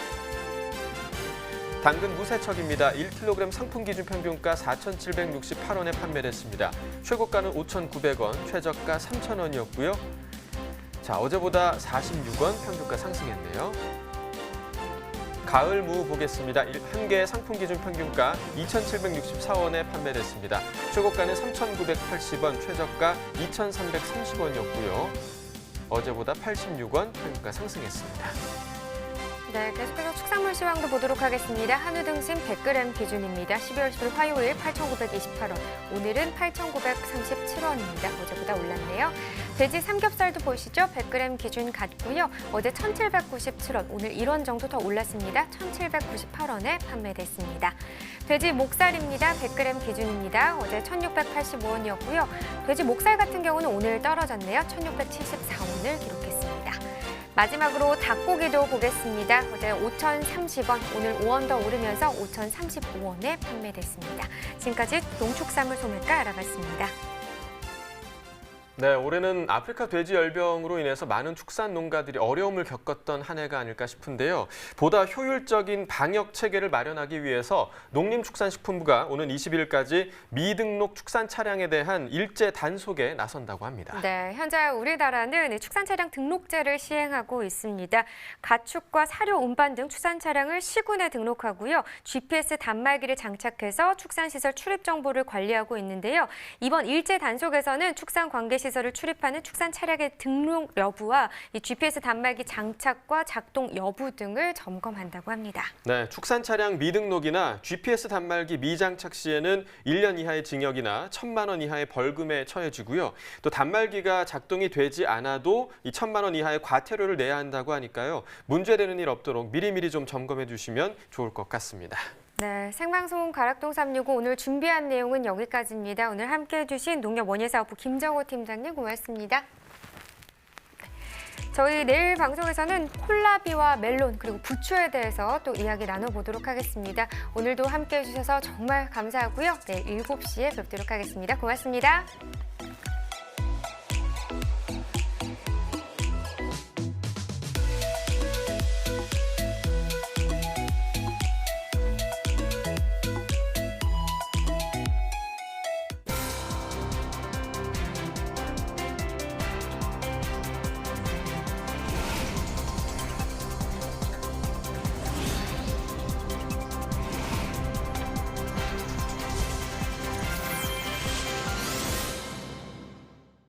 S4: 당근 무세척입니다. 1kg 상품 기준 평균가 4,768원에 판매됐습니다. 최고가는 5,900원, 최저가 3,000원이었고요. 자, 어제보다 46원 평균가 상승했네요. 가을 무 보겠습니다. 한 개 상품 기준 평균가 2,764원에 판매됐습니다. 최고가는 3,980원, 최저가 2,330원이었고요. 어제보다 86원 평균가 상승했습니다.
S5: 네, 계속해서 축산물 시황도 보도록 하겠습니다. 한우 등심 100g 기준입니다. 12월 10일 화요일 8,928원, 오늘은 8,937원입니다. 어제보다 올랐네요. 돼지 삼겹살도 보시죠. 100g 기준 같고요. 어제 1,797원, 오늘 1원 정도 더 올랐습니다. 1,798원에 판매됐습니다. 돼지 목살입니다. 100g 기준입니다. 어제 1,685원이었고요. 돼지 목살 같은 경우는 오늘 떨어졌네요. 1,674원을 기록했습니다. 마지막으로 닭고기도 보겠습니다. 어제 5,030원, 오늘 5원 더 오르면서 5,035원에 판매됐습니다. 지금까지 농축산물 소매가 알아봤습니다.
S4: 네, 올해는 아프리카 돼지 열병으로 인해서 많은 축산 농가들이 어려움을 겪었던 한 해가 아닐까 싶은데요. 보다 효율적인 방역 체계를 마련하기 위해서 농림축산식품부가 오는 20일까지 미등록 축산 차량에 대한 일제 단속에 나선다고 합니다.
S5: 네, 현재 우리나라는 축산 차량 등록제를 시행하고 있습니다. 가축과 사료 운반 등 축산 차량을 시군에 등록하고요. GPS 단말기를 장착해서 축산시설 출입 정보를 관리하고 있는데요. 이번 일제 단속에서는 축산 관계 시설을 출입하는 축산 차량의 등록 여부와 이 GPS 단말기 장착과 작동 여부 등을 점검한다고 합니다.
S4: 네, 축산 차량 미등록이나 GPS 단말기 미장착 시에는 1년 이하의 징역이나 1,000만 원 이하의 벌금에 처해지고요. 또 단말기가 작동이 되지 않아도 이 1,000만 원 이하의 과태료를 내야 한다고 하니까요. 문제되는 일 없도록 미리미리 좀 점검해 주시면 좋을 것 같습니다.
S5: 네, 생방송 가락동 365 오늘 준비한 내용은 여기까지입니다. 오늘 함께해 주신 농협원예사업부 김정호 팀장님 고맙습니다. 저희 내일 방송에서는 콜라비와 멜론 그리고 부추에 대해서 또 이야기 나눠보도록 하겠습니다. 오늘도 함께해 주셔서 정말 감사하고요. 내일 7시에 뵙도록 하겠습니다. 고맙습니다.